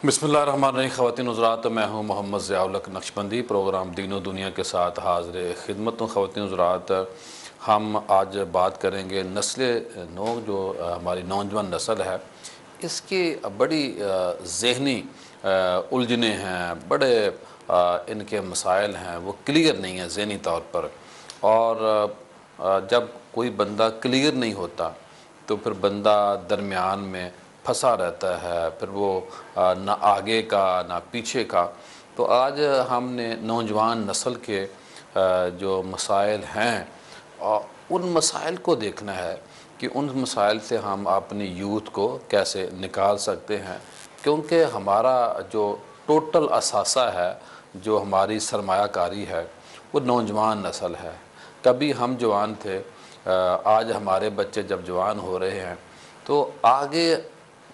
بسم اللہ الرحمن الرحیم۔ خواتین حضرات، میں ہوں محمد ضیاء الحق نقشبندی، پروگرام دین و دنیا کے ساتھ حاضر خدمت ہوں۔ خواتین حضرات، ہم آج بات کریں گے نسل نو، جو ہماری نوجوان نسل ہے، اس کی بڑی ذہنی الجھنیں ہیں، بڑے ان کے مسائل ہیں، وہ کلیئر نہیں ہیں ذہنی طور پر۔ اور جب کوئی بندہ کلیئر نہیں ہوتا تو پھر بندہ درمیان میں پھنسا رہتا ہے، پھر وہ نہ آگے کا نہ پیچھے کا۔ تو آج ہم نے نوجوان نسل کے جو مسائل ہیں، ان مسائل کو دیکھنا ہے کہ ان مسائل سے ہم اپنی یوتھ کو کیسے نکال سکتے ہیں، کیونکہ ہمارا جو ٹوٹل اثاثہ ہے، جو ہماری سرمایہ کاری ہے، وہ نوجوان نسل ہے۔ کبھی ہم جوان تھے، آج ہمارے بچے جب جوان ہو رہے ہیں تو آگے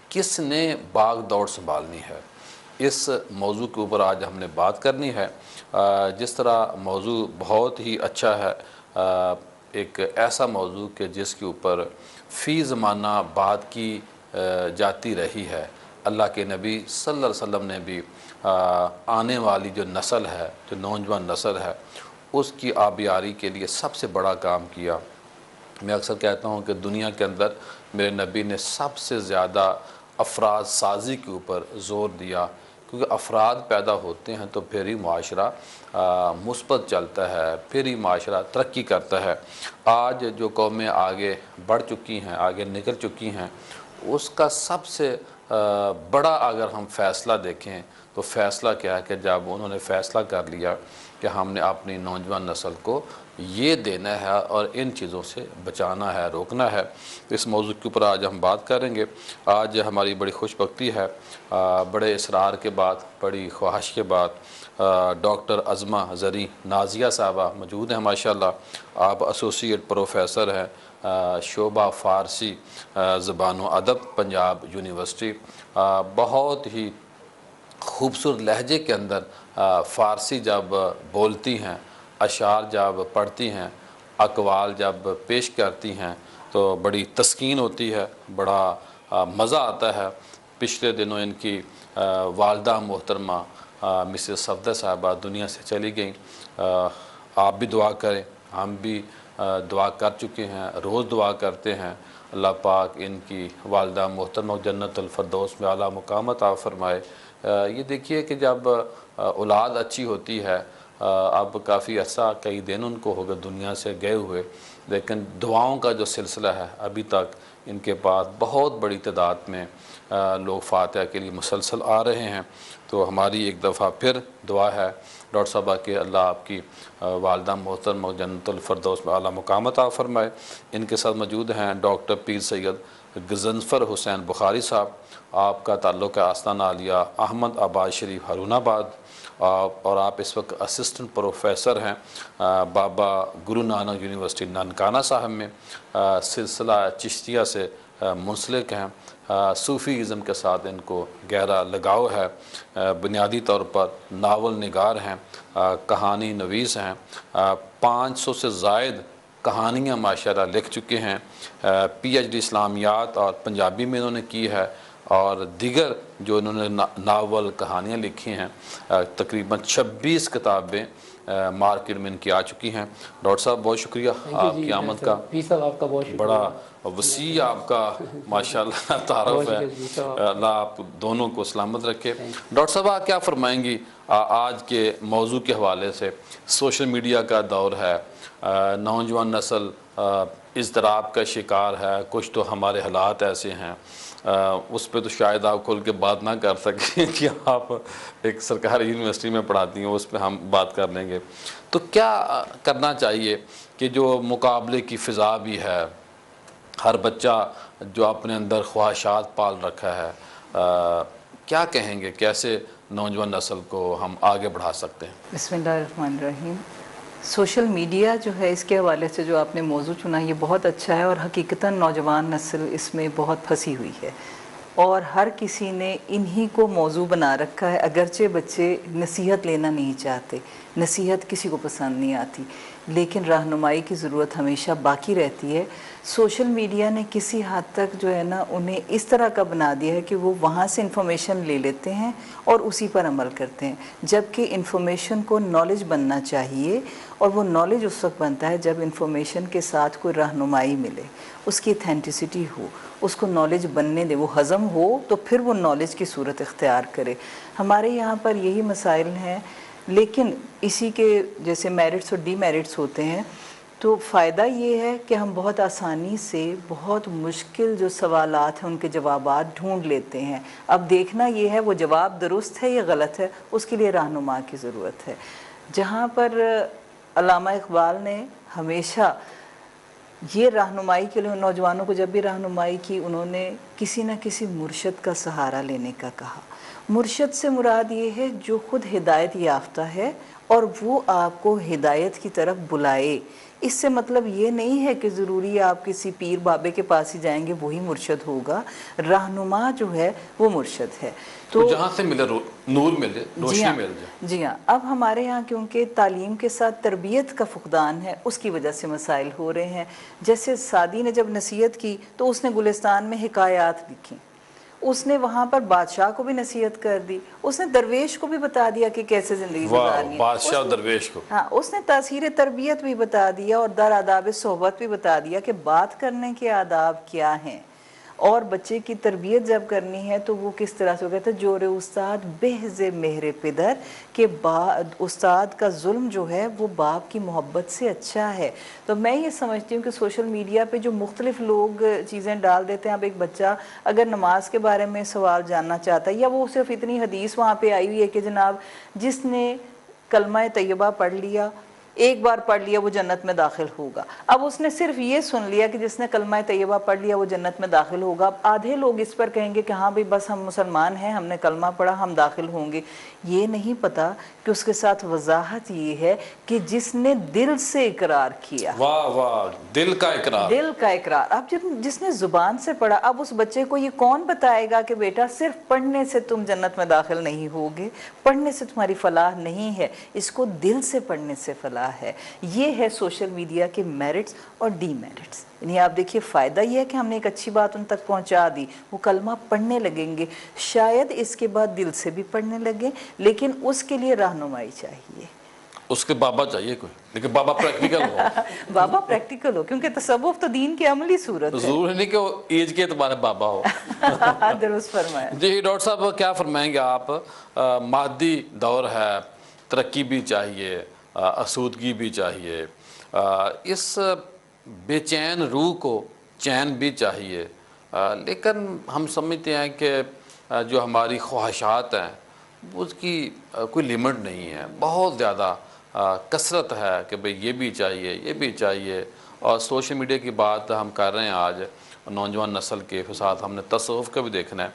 کس نے باغ دوڑ سنبھالنی ہے، اس موضوع کے اوپر آج ہم نے بات کرنی ہے۔ جس طرح موضوع بہت ہی اچھا ہے، ایک ایسا موضوع کہ جس کے اوپر فی زمانہ بات کی جاتی رہی ہے۔ اللہ کے نبی صلی اللہ علیہ وسلم نے بھی آنے والی جو نسل ہے، جو نوجوان نسل ہے، اس کی آبیاری کے لیے سب سے بڑا کام کیا۔ میں اکثر کہتا ہوں کہ دنیا کے اندر میرے نبی نے سب سے زیادہ افراد سازی کے اوپر زور دیا، کیونکہ افراد پیدا ہوتے ہیں تو پھر ہی معاشرہ مثبت چلتا ہے، پھر ہی معاشرہ ترقی کرتا ہے۔ آج جو قومیں آگے بڑھ چکی ہیں، آگے نکل چکی ہیں، اس کا سب سے بڑا اگر ہم فیصلہ دیکھیں تو فیصلہ کیا ہے کہ جب انہوں نے فیصلہ کر لیا کہ ہم نے اپنی نوجوان نسل کو یہ دینا ہے اور ان چیزوں سے بچانا ہے، روکنا ہے۔ اس موضوع کے اوپر آج ہم بات کریں گے۔ آج ہماری بڑی خوش بختی ہے، بڑے اصرار کے بعد، بڑی خواہش کے بعد ڈاکٹر عظمہ زریں نازیہ صاحبہ موجود ہیں۔ ماشاءاللہ آپ ایسوسیٹ پروفیسر ہیں، شعبہ فارسی زبان و ادب، پنجاب یونیورسٹی۔ بہت ہی خوبصورت لہجے کے اندر فارسی جب بولتی ہیں، اشعار جب پڑھتی ہیں، اقوال جب پیش کرتی ہیں تو بڑی تسکین ہوتی ہے، بڑا مزہ آتا ہے۔ پچھلے دنوں ان کی والدہ محترمہ مسز صفدر صاحبہ دنیا سے چلی گئیں۔ آپ بھی دعا کریں، ہم بھی دعا کر چکے ہیں، روز دعا کرتے ہیں۔ اللہ پاک ان کی والدہ محترمہ جنت الفردوس میں اعلیٰ مقام عطا فرمائے۔ یہ دیکھیے کہ جب اولاد اچھی ہوتی ہے، اب کافی عرصہ، کئی دن ان کو ہوگا دنیا سے گئے ہوئے، لیکن دعاؤں کا جو سلسلہ ہے ابھی تک ان کے پاس بہت بڑی تعداد میں لوگ فاتحہ کے لیے مسلسل آ رہے ہیں۔ تو ہماری ایک دفعہ پھر دعا ہے ڈاکٹر صاحبہ کہ اللہ آپ کی والدہ محترمہ جنت الفردوس میں اعلیٰ مقام عطا فرمائے۔ ان کے ساتھ موجود ہیں ڈاکٹر پیر سید غضنفر حسین بخاری صاحب، آپ کا تعلق ہے آستانہ عالیہ احمد آباد شریف ہارون آباد، اور آپ اس وقت اسسٹنٹ پروفیسر ہیں بابا گرو نانک یونیورسٹی ننکانہ صاحب میں۔ سلسلہ چشتیہ سے منسلک ہیں، صوفی ازم کے ساتھ ان کو گہرا لگاؤ ہے۔ بنیادی طور پر ناول نگار ہیں، کہانی نویس ہیں، 500 سے زائد کہانیاں ماشاءاللہ لکھ چکے ہیں۔ پی ایچ ڈی اسلامیات اور پنجابی میں انہوں نے کی ہے، اور دیگر جو انہوں نے ناول کہانیاں لکھی ہیں، تقریباً 26 کتابیں مارکیٹ میں ان کی آ چکی ہیں۔ ڈاکٹر صاحب بہت شکریہ آپ کی آمد کا، بڑا وسیع آپ کا ماشاءاللہ تعارف ہے۔ اللہ آپ دونوں کو سلامت رکھے۔ ڈاکٹر صاحب آپ کیا فرمائیں گی آج کے موضوع کے حوالے سے؟ سوشل میڈیا کا دور ہے، نوجوان نسل اضطراب کا شکار ہے، کچھ تو ہمارے حالات ایسے ہیں، اس پہ تو شاید آپ کھل کے بات نہ کر سکیں کہ آپ ایک سرکاری یونیورسٹی میں پڑھاتی ہیں، اس پہ ہم بات کر لیں گے۔ تو کیا کرنا چاہیے کہ جو مقابلے کی فضا بھی ہے، ہر بچہ جو اپنے اندر خواہشات پال رکھا ہے، کیا کہیں گے کیسے نوجوان نسل کو ہم آگے بڑھا سکتے ہیں؟ بسم اللہ الرحمن الرحیم۔ سوشل میڈیا جو ہے، اس کے حوالے سے جو آپ نے موضوع چنا، یہ بہت اچھا ہے، اور حقیقتاً نوجوان نسل اس میں بہت پھنسی ہوئی ہے، اور ہر کسی نے انہی کو موضوع بنا رکھا ہے، اگرچہ بچے نصیحت لینا نہیں چاہتے، نصیحت کسی کو پسند نہیں آتی، لیکن رہنمائی کی ضرورت ہمیشہ باقی رہتی ہے۔ سوشل میڈیا نے کسی حد تک جو ہے نا انہیں اس طرح کا بنا دیا ہے کہ وہ وہاں سے انفارمیشن لے لیتے ہیں اور اسی پر عمل کرتے ہیں، جبکہ انفارمیشن کو نالج بننا چاہیے، اور وہ نالج اس وقت بنتا ہے جب انفارمیشن کے ساتھ کوئی رہنمائی ملے، اس کی اتھینٹسٹی ہو، اس کو نالج بننے دے، وہ ہضم ہو تو پھر وہ نالج کی صورت اختیار کرے۔ ہمارے یہاں پر یہی مسائل ہیں، لیکن اسی کے جیسے میرٹس اور ڈی میرٹس ہوتے ہیں۔ تو فائدہ یہ ہے کہ ہم بہت آسانی سے بہت مشکل جو سوالات ہیں ان کے جوابات ڈھونڈ لیتے ہیں۔ اب دیکھنا یہ ہے وہ جواب درست ہے یا غلط ہے، اس کے لیے رہنما کی ضرورت ہے۔ جہاں پر علامہ اقبال نے ہمیشہ یہ رہنمائی کے لیے نوجوانوں کو جب بھی رہنمائی کی، انہوں نے کسی نہ کسی مرشد کا سہارا لینے کا کہا۔ مرشد سے مراد یہ ہے جو خود ہدایت یافتہ ہے اور وہ آپ کو ہدایت کی طرف بلائے۔ اس سے مطلب یہ نہیں ہے کہ ضروری آپ کسی پیر بابے کے پاس ہی جائیں گے وہی مرشد ہوگا، رہنما جو ہے وہ مرشد ہے۔ تو جہاں سے ملے نور ملے، روشنی مل جائے۔ جی ہاں، اب ہمارے ہاں کیونکہ تعلیم کے ساتھ تربیت کا فقدان ہے، اس کی وجہ سے مسائل ہو رہے ہیں۔ جیسے سعدی نے جب نصیحت کی تو اس نے گلستان میں حکایات لکھی، اس نے وہاں پر بادشاہ کو بھی نصیحت کر دی، اس نے درویش کو بھی بتا دیا کہ کیسے زندگی گزارنی ہے، بادشاہ اور درویش کو، ہاں اس نے تاثیر تربیت بھی بتا دیا اور در آداب صحبت بھی بتا دیا کہ بات کرنے کے آداب کیا ہیں، اور بچے کی تربیت جب کرنی ہے تو وہ کس طرح سے ہو کہتا ہے جور استاد بہز مہر پدر، کہ استاد کا ظلم جو ہے وہ باپ کی محبت سے اچھا ہے۔ تو میں یہ سمجھتی ہوں کہ سوشل میڈیا پہ جو مختلف لوگ چیزیں ڈال دیتے ہیں، اب ایک بچہ اگر نماز کے بارے میں سوال جاننا چاہتا ہے، یا وہ صرف اتنی حدیث وہاں پہ آئی ہوئی ہے کہ جناب جس نے کلمہ طیبہ پڑھ لیا، ایک بار پڑھ لیا وہ جنت میں داخل ہوگا، اب اس نے صرف یہ سن لیا کہ جس نے کلمہ طیبہ پڑھ لیا وہ جنت میں داخل ہوگا۔ اب آدھے لوگ اس پر کہیں گے کہ ہاں بھئی بس ہم مسلمان ہیں، ہم نے کلمہ پڑھا، ہم داخل ہوں گے۔ یہ نہیں پتا کہ اس کے ساتھ وضاحت یہ ہے کہ جس نے دل سے اقرار کیا، واہ واہ، دل کا اقرار، دل کا اقرار۔ اب جس نے زبان سے پڑھا، اب اس بچے کو یہ کون بتائے گا کہ بیٹا صرف پڑھنے سے تم جنت میں داخل نہیں ہوگے، پڑھنے سے تمہاری فلاح نہیں ہے، اس کو دل سے پڑھنے سے فلاح ہے۔ یہ ہے سوشل میڈیا کے میرٹس اور ڈی میرٹس۔ یعنی آپ دیکھیے فائدہ یہ ہے کہ ہم نے ایک اچھی بات ان تک پہنچا دی، وہ کلمہ پڑھنے لگیں گے، شاید اس کے بعد دل سے بھی پڑھنے لگیں، لیکن اس کے لیے رہنمائی چاہیے، اس کے بابا چاہیے کوئی، لیکن بابا پریکٹیکل ہو، بابا پریکٹیکل ہو، کیونکہ تصوف تو دین کی عملی صورت ہے۔ ضروری نہیں کہ وہ ایج کے اعتبار سے بابا ہو۔ درست فرمایا۔ جی ڈاکٹر صاحب کیا فرمائیں گے آپ؟ مادی دور ہے، ترقی بھی چاہیے، آسودگی بھی چاہیے، اس بے چین روح کو چین بھی چاہیے، لیکن ہم سمجھتے ہیں کہ جو ہماری خواہشات ہیں اس کی کوئی لیمٹ نہیں ہے، بہت زیادہ کثرت ہے کہ بھئی یہ بھی چاہیے، یہ بھی چاہیے۔ اور سوشل میڈیا کی بات ہم کر رہے ہیں آج نوجوان نسل کے ساتھ، ہم نے تصوف کا بھی دیکھنا ہے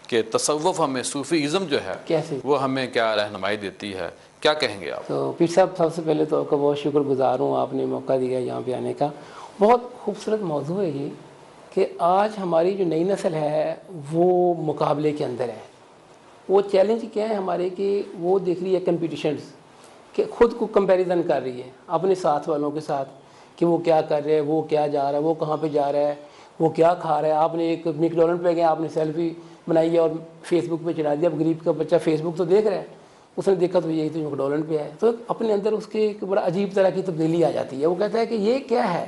کہ تصوف ہمیں، صوفیزم جو ہے کیسے وہ ہمیں کیا رہنمائی دیتی ہے، کیا کہیں گے آپ؟ تو پیر صاحب سب سے پہلے تو آپ کا بہت شکر گزار ہوں، آپ نے موقع دیا یہاں پہ آنے کا۔ بہت خوبصورت موضوع ہے یہ کہ آج ہماری جو نئی نسل ہے وہ مقابلے کے اندر ہے۔ وہ چیلنج کیا ہے ہمارے کہ وہ دیکھ رہی ہے کمپٹیشنز، کہ خود کو کمپیریزن کر رہی ہے اپنے ساتھ والوں کے ساتھ کہ وہ کیا کر رہے ہیں، وہ کیا جا رہا ہے، وہ کہاں پہ جا رہا ہے، وہ کیا کھا رہا ہے۔ آپ نے ایک میکڈونلڈ پہ گیا، آپ نے سیلفی بنائی ہے اور فیس بک پہ چڑھا دیا۔ اب غریب کا بچہ فیس بک تو دیکھ رہا ہے، اس نے دیکھا تو یہی تو میکڈونلڈ پہ ہے، تو اپنے اندر اس کے ایک بڑا عجیب طرح کی تبدیلی آ جاتی ہے۔ وہ کہتا ہے کہ یہ کیا ہے۔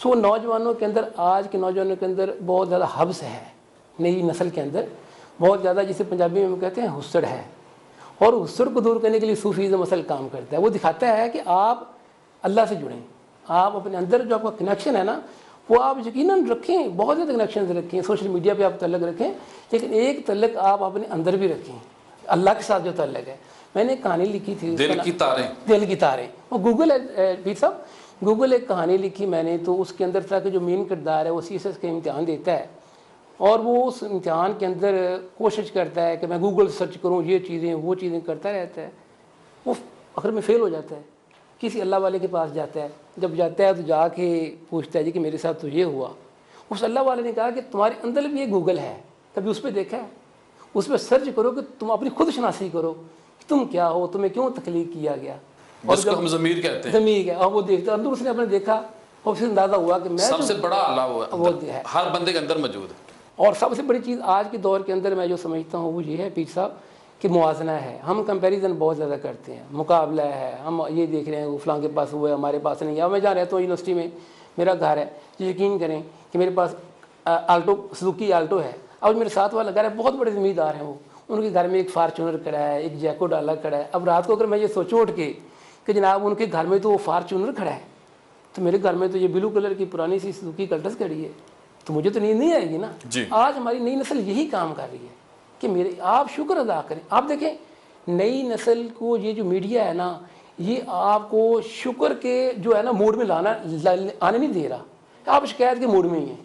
سو نوجوانوں کے اندر، آج کے نوجوانوں کے اندر بہت زیادہ حبس ہے، نئی نسل کے اندر بہت زیادہ، جسے پنجابی میں ہم کہتے ہیں حسڑ ہے، اور حسڑ کو دور کرنے کے لیے صوفیزم اصل کام کرتا ہے۔ وہ دکھاتا ہے کہ آپ اللہ سے جڑیں، آپ اپنے اندر جو آپ کا کنیکشن ہے نا وہ آپ یقیناً رکھیں، بہت زیادہ کنیکشنز رکھیں، سوشل میڈیا پہ آپ تعلق رکھیں، لیکن ایک تعلق آپ اپنے اندر بھی رکھیں، اللہ کے ساتھ جو تعلق ہے۔ میں نے ایک کہانی لکھی تھی، دل کی تاریں، دل کی تاریں، وہ گوگل ہے پیر صاحب، گوگل ایک کہانی لکھی میں نے، تو اس کے اندر تھا کہ جو مین کردار ہے وہ CSS کا امتحان دیتا ہے، اور وہ اس امتحان کے اندر کوشش کرتا ہے کہ میں گوگل سرچ کروں، یہ چیزیں وہ چیزیں کرتا رہتا ہے، وہ آخر میں فیل ہو جاتا ہے، کسی اللہ والے کے پاس جاتا ہے، جب جاتا ہے تو جا کے پوچھتا ہے جی کہ میرے ساتھ تو یہ ہوا۔ اس اللہ والے نے کہا کہ تمہارے اندر بھی یہ گوگل ہے، کبھی اس پہ دیکھا ہے؟ اس پہ سرچ کرو کہ تم اپنی خود شناسی کرو کہ تم کیا ہو، تمہیں کیوں تخلیق کیا گیا۔ اور جس کو ہم ضمیر کہتے ہیں، ضمیر ہے، اور وہ دیکھتا ہے، اس نے اپنے دیکھا اور پھر اندازہ ہوا کہ میں سب سے بڑا اللہ وہ ہے، ہر بندے کے اندر موجود ہے۔ اور سب سے بڑی چیز آج کے دور کے اندر میں جو سمجھتا ہوں وہ یہ ہے پیر صاحب کہ موازنہ ہے، ہم کمپیریزن بہت زیادہ کرتے ہیں، مقابلہ ہے، ہم یہ دیکھ رہے ہیں وہ فلاں کے پاس وہ ہے ہمارے پاس نہیں ہے۔ میں جہاں رہتا ہوں یونیورسٹی میں میرا گھر ہے، یقین کریں کہ میرے پاس آلٹو سزوکی آلٹو ہے، اب میرے ساتھ والا گھر ہے، بہت بڑے زمیندار ہیں وہ، ان کے گھر میں ایک فارچونر کھڑا ہے، ایک جیکو ڈالا کھڑا ہے۔ اب رات کو اگر میں یہ سوچوں اٹھ کے کہ جناب ان کے گھر میں تو وہ فارچونر کھڑا ہے، تو میرے گھر میں تو یہ بلو کلر کی پرانی سی سزوکی کلٹس کھڑی ہے، تو مجھے تو نیند نہیں آئے گی نا۔ جی آج ہماری نئی نسل یہی کام کر رہی ہے کہ میرے آپ شکر ادا کریں۔ آپ دیکھیں نئی نسل کو یہ جو میڈیا ہے نا، یہ آپ کو شکر کے جو ہے نا موڈ میں آنے نہیں دے رہا۔ آپ شکایت کے موڈ میں ہی ہیں،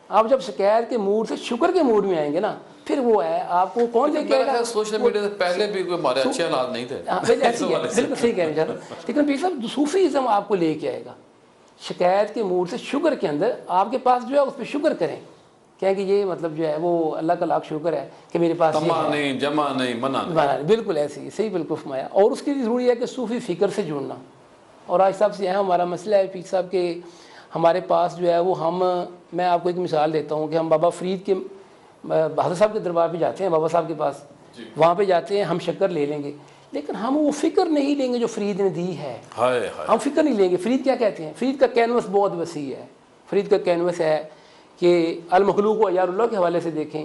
آپ جب شکایت کے موڈ سے شکر کے موڈ میں آئیں گے نا، پھر وہ ہے آپ کو کون لے کے آئے گا؟ سوشل میڈیا سے پہلے بھی کوئی ہمارے اچھے حالات نہیں تھے، ایسی ہے، بالکل صحیح کہہ رہے ہیں، لیکن پیر صاحب صوفیزم آپ کو لے کے آئے گا شکایت کے موڈ سے شکر کے اندر۔ آپ کے پاس جو ہے اس پہ شکر کریں، کہیں کہ یہ مطلب جو ہے وہ اللہ کا لاکھ شکر ہے کہ میرے پاس تما نہیں، جمع نہیں، منع نہیں۔ بالکل ایسی ہی صحیح، بالکل فرمایا۔ اور اس کے لیے ضروری ہے کہ صوفی فکر سے جڑنا۔ اور آج صاحب سے ہمارا مسئلہ ہے پیر صاحب کہ ہمارے پاس جو ہے وہ میں آپ کو ایک مثال دیتا ہوں کہ ہم بابا فرید کے بہادر صاحب کے دربار پہ جاتے ہیں، بابا صاحب کے پاس، وہاں پہ جاتے ہیں، ہم شکر لے لیں گے، لیکن ہم وہ فکر نہیں لیں گے جو فرید نے دی ہے۔ ہم فکر نہیں لیں گے۔ فرید کیا کہتے ہیں؟ فرید کا کینوس بہت وسیع ہے۔ فرید کا کینوس ہے کہ المخلوق و عیار اللہ کے حوالے سے دیکھیں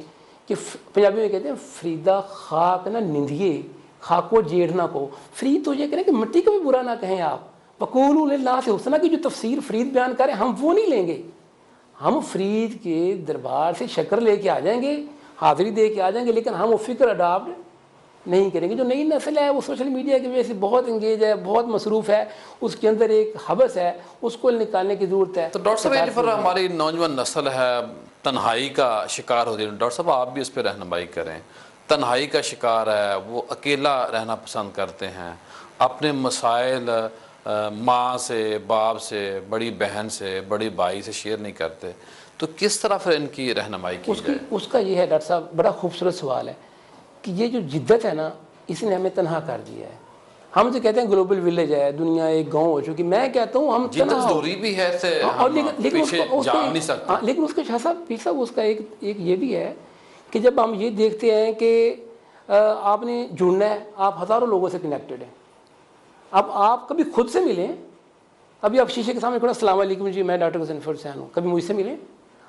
کہ پنجابی میں کہتے ہیں فریدہ خاک نہ نندھیے خاک کو جیڑنا کو۔ فرید تو یہ کہیں کہ مٹی کو بھی برا نہ کہیں آپ، وقولوا للہ سے حسنہ کی جو تفسیر فرید بیان کریں ہم وہ نہیں لیں گے۔ ہم فرید کے دربار سے شکر لے کے آ جائیں گے، حاضری دے کے آ جائیں گے، لیکن ہم وہ فکر اڈاپٹ نہیں کریں گے۔ جو نئی نسل ہے وہ سوشل میڈیا کی وجہ سے بہت انگیج ہے، بہت مصروف ہے، اس کے اندر ایک حبس ہے، اس کو نکالنے کی ضرورت ہے۔ تو ڈاکٹر صاحب پر ہماری نوجوان نسل ہے تنہائی کا شکار ہو رہی ہے، ڈاکٹر صاحب آپ بھی اس پہ رہنمائی کریں۔ تنہائی کا شکار ہے، وہ اکیلا رہنا پسند کرتے ہیں، اپنے مسائل ماں سے، باپ سے، بڑی بہن سے، بڑی بھائی سے شیئر نہیں کرتے، تو کس طرح پھر ان کی رہنمائی کی جائے؟ اس کا یہ ہے ڈاکٹر صاحب، بڑا خوبصورت سوال ہے کہ یہ جو جدت ہے نا، اس نے ہمیں تنہا کر دیا ہے۔ ہم جو کہتے ہیں گلوبل ولیج ہے، دنیا ایک گاؤں ہو چکی، میں کہتا ہوں ہم جدت ضروری بھی ہے، پیچھے جا نہیں سکتے، لیکن اس کے شاہ صاحب پیر صاحب اس کا ایک یہ بھی ہے کہ جب ہم یہ دیکھتے ہیں کہ آپ نے جڑنا ہے، آپ ہزاروں لوگوں سے کنیکٹڈ ہیں، اب آپ کبھی خود سے ملیں، ابھی آپ شیشے کے سامنے کھڑا السلام علیکم جی میں ڈاکٹر حسین فرد حسین ہوں، کبھی مجھ سے ملیں،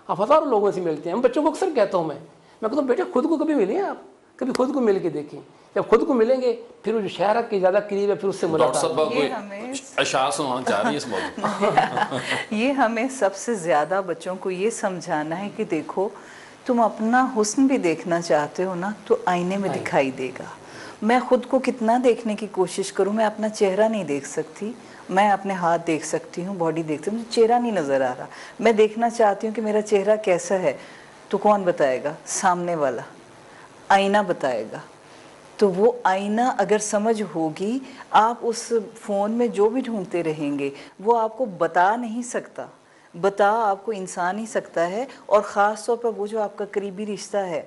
آپ ہزاروں لوگوں سے ملتے ہیں۔ ہم بچوں کو اکثر کہتا ہوں میں کہتا ہوں بیٹے خود کو کبھی ملیں، آپ کبھی خود کو مل کے دیکھیں، جب خود کو ملیں گے پھر وہ جو شہر کے زیادہ قریب ہے پھر اس سے ملاقات۔ اشعار سنانا چاہ رہی ہے اس موضوع؟ یہ ہمیں سب سے زیادہ بچوں کو یہ سمجھانا ہے کہ دیکھو تم اپنا حسن بھی دیکھنا چاہتے ہو نا تو آئینے میں دکھائی دے گا۔ میں خود کو کتنا دیکھنے کی کوشش کروں، میں اپنا چہرہ نہیں دیکھ سکتی، میں اپنے ہاتھ دیکھ سکتی ہوں، باڈی دیکھ سکتی ہوں، مجھے چہرہ نہیں نظر آ رہا، میں دیکھنا چاہتی ہوں کہ میرا چہرہ کیسا ہے، تو کون بتائے گا؟ سامنے والا آئینہ بتائے گا۔ تو وہ آئینہ اگر سمجھ ہوگی، آپ اس فون میں جو بھی ڈھونڈتے رہیں گے وہ آپ کو بتا نہیں سکتا، بتا آپ کو انسان ہی سکتا ہے، اور خاص طور پر وہ جو آپ کا قریبی رشتہ ہے،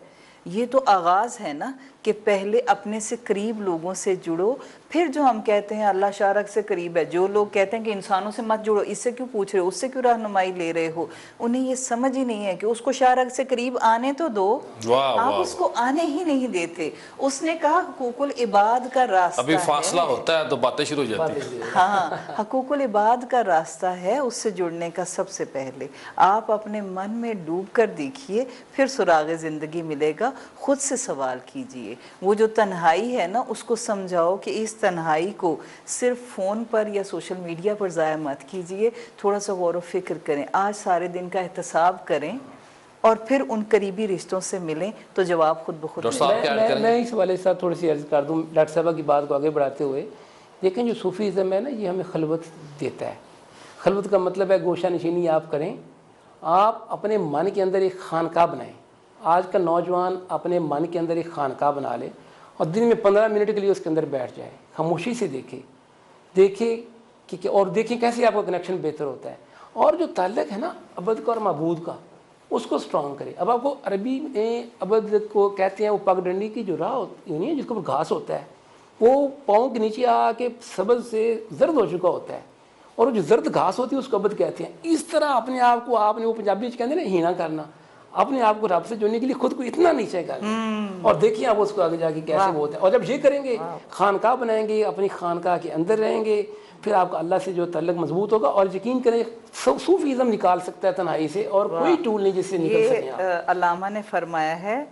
یہ تو آغاز ہے نا کہ پہلے اپنے سے قریب لوگوں سے جڑو، پھر جو ہم کہتے ہیں اللہ شارک سے قریب ہے، جو لوگ کہتے ہیں کہ انسانوں سے مت جڑو، اس سے کیوں پوچھ رہے ہو، اس سے کیوں رہنمائی لے رہے ہو، انہیں یہ سمجھ ہی نہیں ہے کہ اس کو شارک سے قریب آنے تو دو، آپ اس کو آنے ہی نہیں دیتے۔ اس نے کہا حقوق العباد کا راستہ ابھی فاصلہ ہوتا ہے تو باتیں شروع ہو جاتی ہیں۔ ہاں، حقوق العباد کا راستہ ہے اس سے جڑنے کا۔ سب سے پہلے آپ اپنے من میں ڈوب کر دیکھیے، پھر سراغ زندگی ملے گا۔ خود سے سوال کیجئے، وہ جو تنہائی ہے نا اس کو سمجھاؤ کہ اس تنہائی کو صرف فون پر یا سوشل میڈیا پر ضائع مت کیجئے، تھوڑا سا غور و فکر کریں، آج سارے دن کا احتساب کریں اور پھر ان قریبی رشتوں سے ملیں تو جواب خود بخود میں اس حوالے سے تھوڑی سی عرض کر دوں ڈاکٹر صاحبہ کی بات کو آگے بڑھاتے ہوئے۔ دیکھیں جو صوفیزم ہے نا یہ ہمیں خلوت دیتا ہے۔ خلوت کا مطلب ہے گوشہ نشینی آپ کریں، آپ اپنے من کے اندر ایک خانقاہ بنائیں۔ آج کا نوجوان اپنے من کے اندر ایک خانقاہ بنا لے اور دن میں 15 منٹ کے لیے اس کے اندر بیٹھ جائے، خاموشی سے دیکھے کہ اور دیکھیں کیسے آپ کا کنیکشن بہتر ہوتا ہے، اور جو تعلق ہے نا عبد کا اور معبود کا اس کو سٹرونگ کرے۔ اب آپ کو عربی میں عبد کو کہتے ہیں وہ پگ ڈنڈی کی جو راہ ہوتی ہے جس کو گھاس ہوتا ہے، وہ پاؤں کے نیچے آ کے سبز سے زرد ہو چکا ہوتا ہے، اور وہ جو زرد گھاس ہوتی ہے اس کو ابد کہتے ہیں. اس طرح اپنے آپ کو آپ نے وہ پنجابی کہتے ہیں نا ہینا کرنا، اپنے آپ کو رب سے جوڑنے کے لیے خود کو اتنا نیچے کرنا، اور دیکھیے آپ اس کو آگے جا کے کیسے وہ ہوتا ہے. اور جب یہ کریں گے، خانقاہ بنائیں گے، اپنی خانقاہ کے اندر رہیں گے، پھر آپ کا اللہ سے جو تعلق مضبوط ہوگا. اور یقین کریں صوفیزم نکال سکتا ہے تنہائی سے، اور کوئی ٹول نہیں جس سے نکل سکیں آپ. یہ علامہ نے فرمایا ہے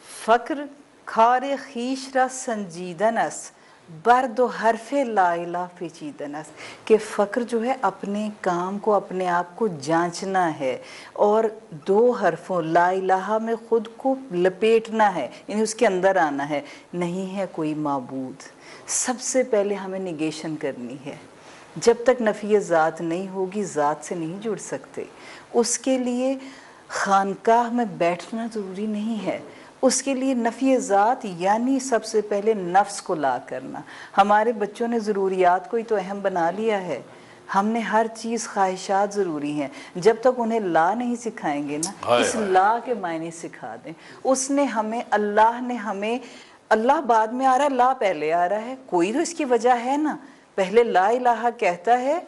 فقر خار خیش را سنجیدن است برد و حرف لا الہ پیچیدن است، کہ فقر جو ہے اپنے کام کو اپنے آپ کو جانچنا ہے اور دو حرفوں لا الہ میں خود کو لپیٹنا ہے، یعنی اس کے اندر آنا ہے. نہیں ہے کوئی معبود، سب سے پہلے ہمیں نیگیشن کرنی ہے. جب تک نفی ذات نہیں ہوگی ذات سے نہیں جڑ سکتے. اس کے لیے خانقاہ میں بیٹھنا ضروری نہیں ہے، اس کے لیے نفی ذات یعنی سب سے پہلے نفس کو لا کرنا. ہمارے بچوں نے ضروریات کو ہی تو اہم بنا لیا ہے. ہم نے ہر چیز خواہشات ضروری ہیں، جب تک انہیں لا نہیں سکھائیں گے نا، اس لا کے معنی سکھا دیں. اس نے ہمیں، اللہ نے ہمیں، اللہ بعد میں آ رہا ہے، لا پہلے آ رہا ہے. کوئی تو اس کی وجہ ہے نا. پہلے لا الہ کہتا ہے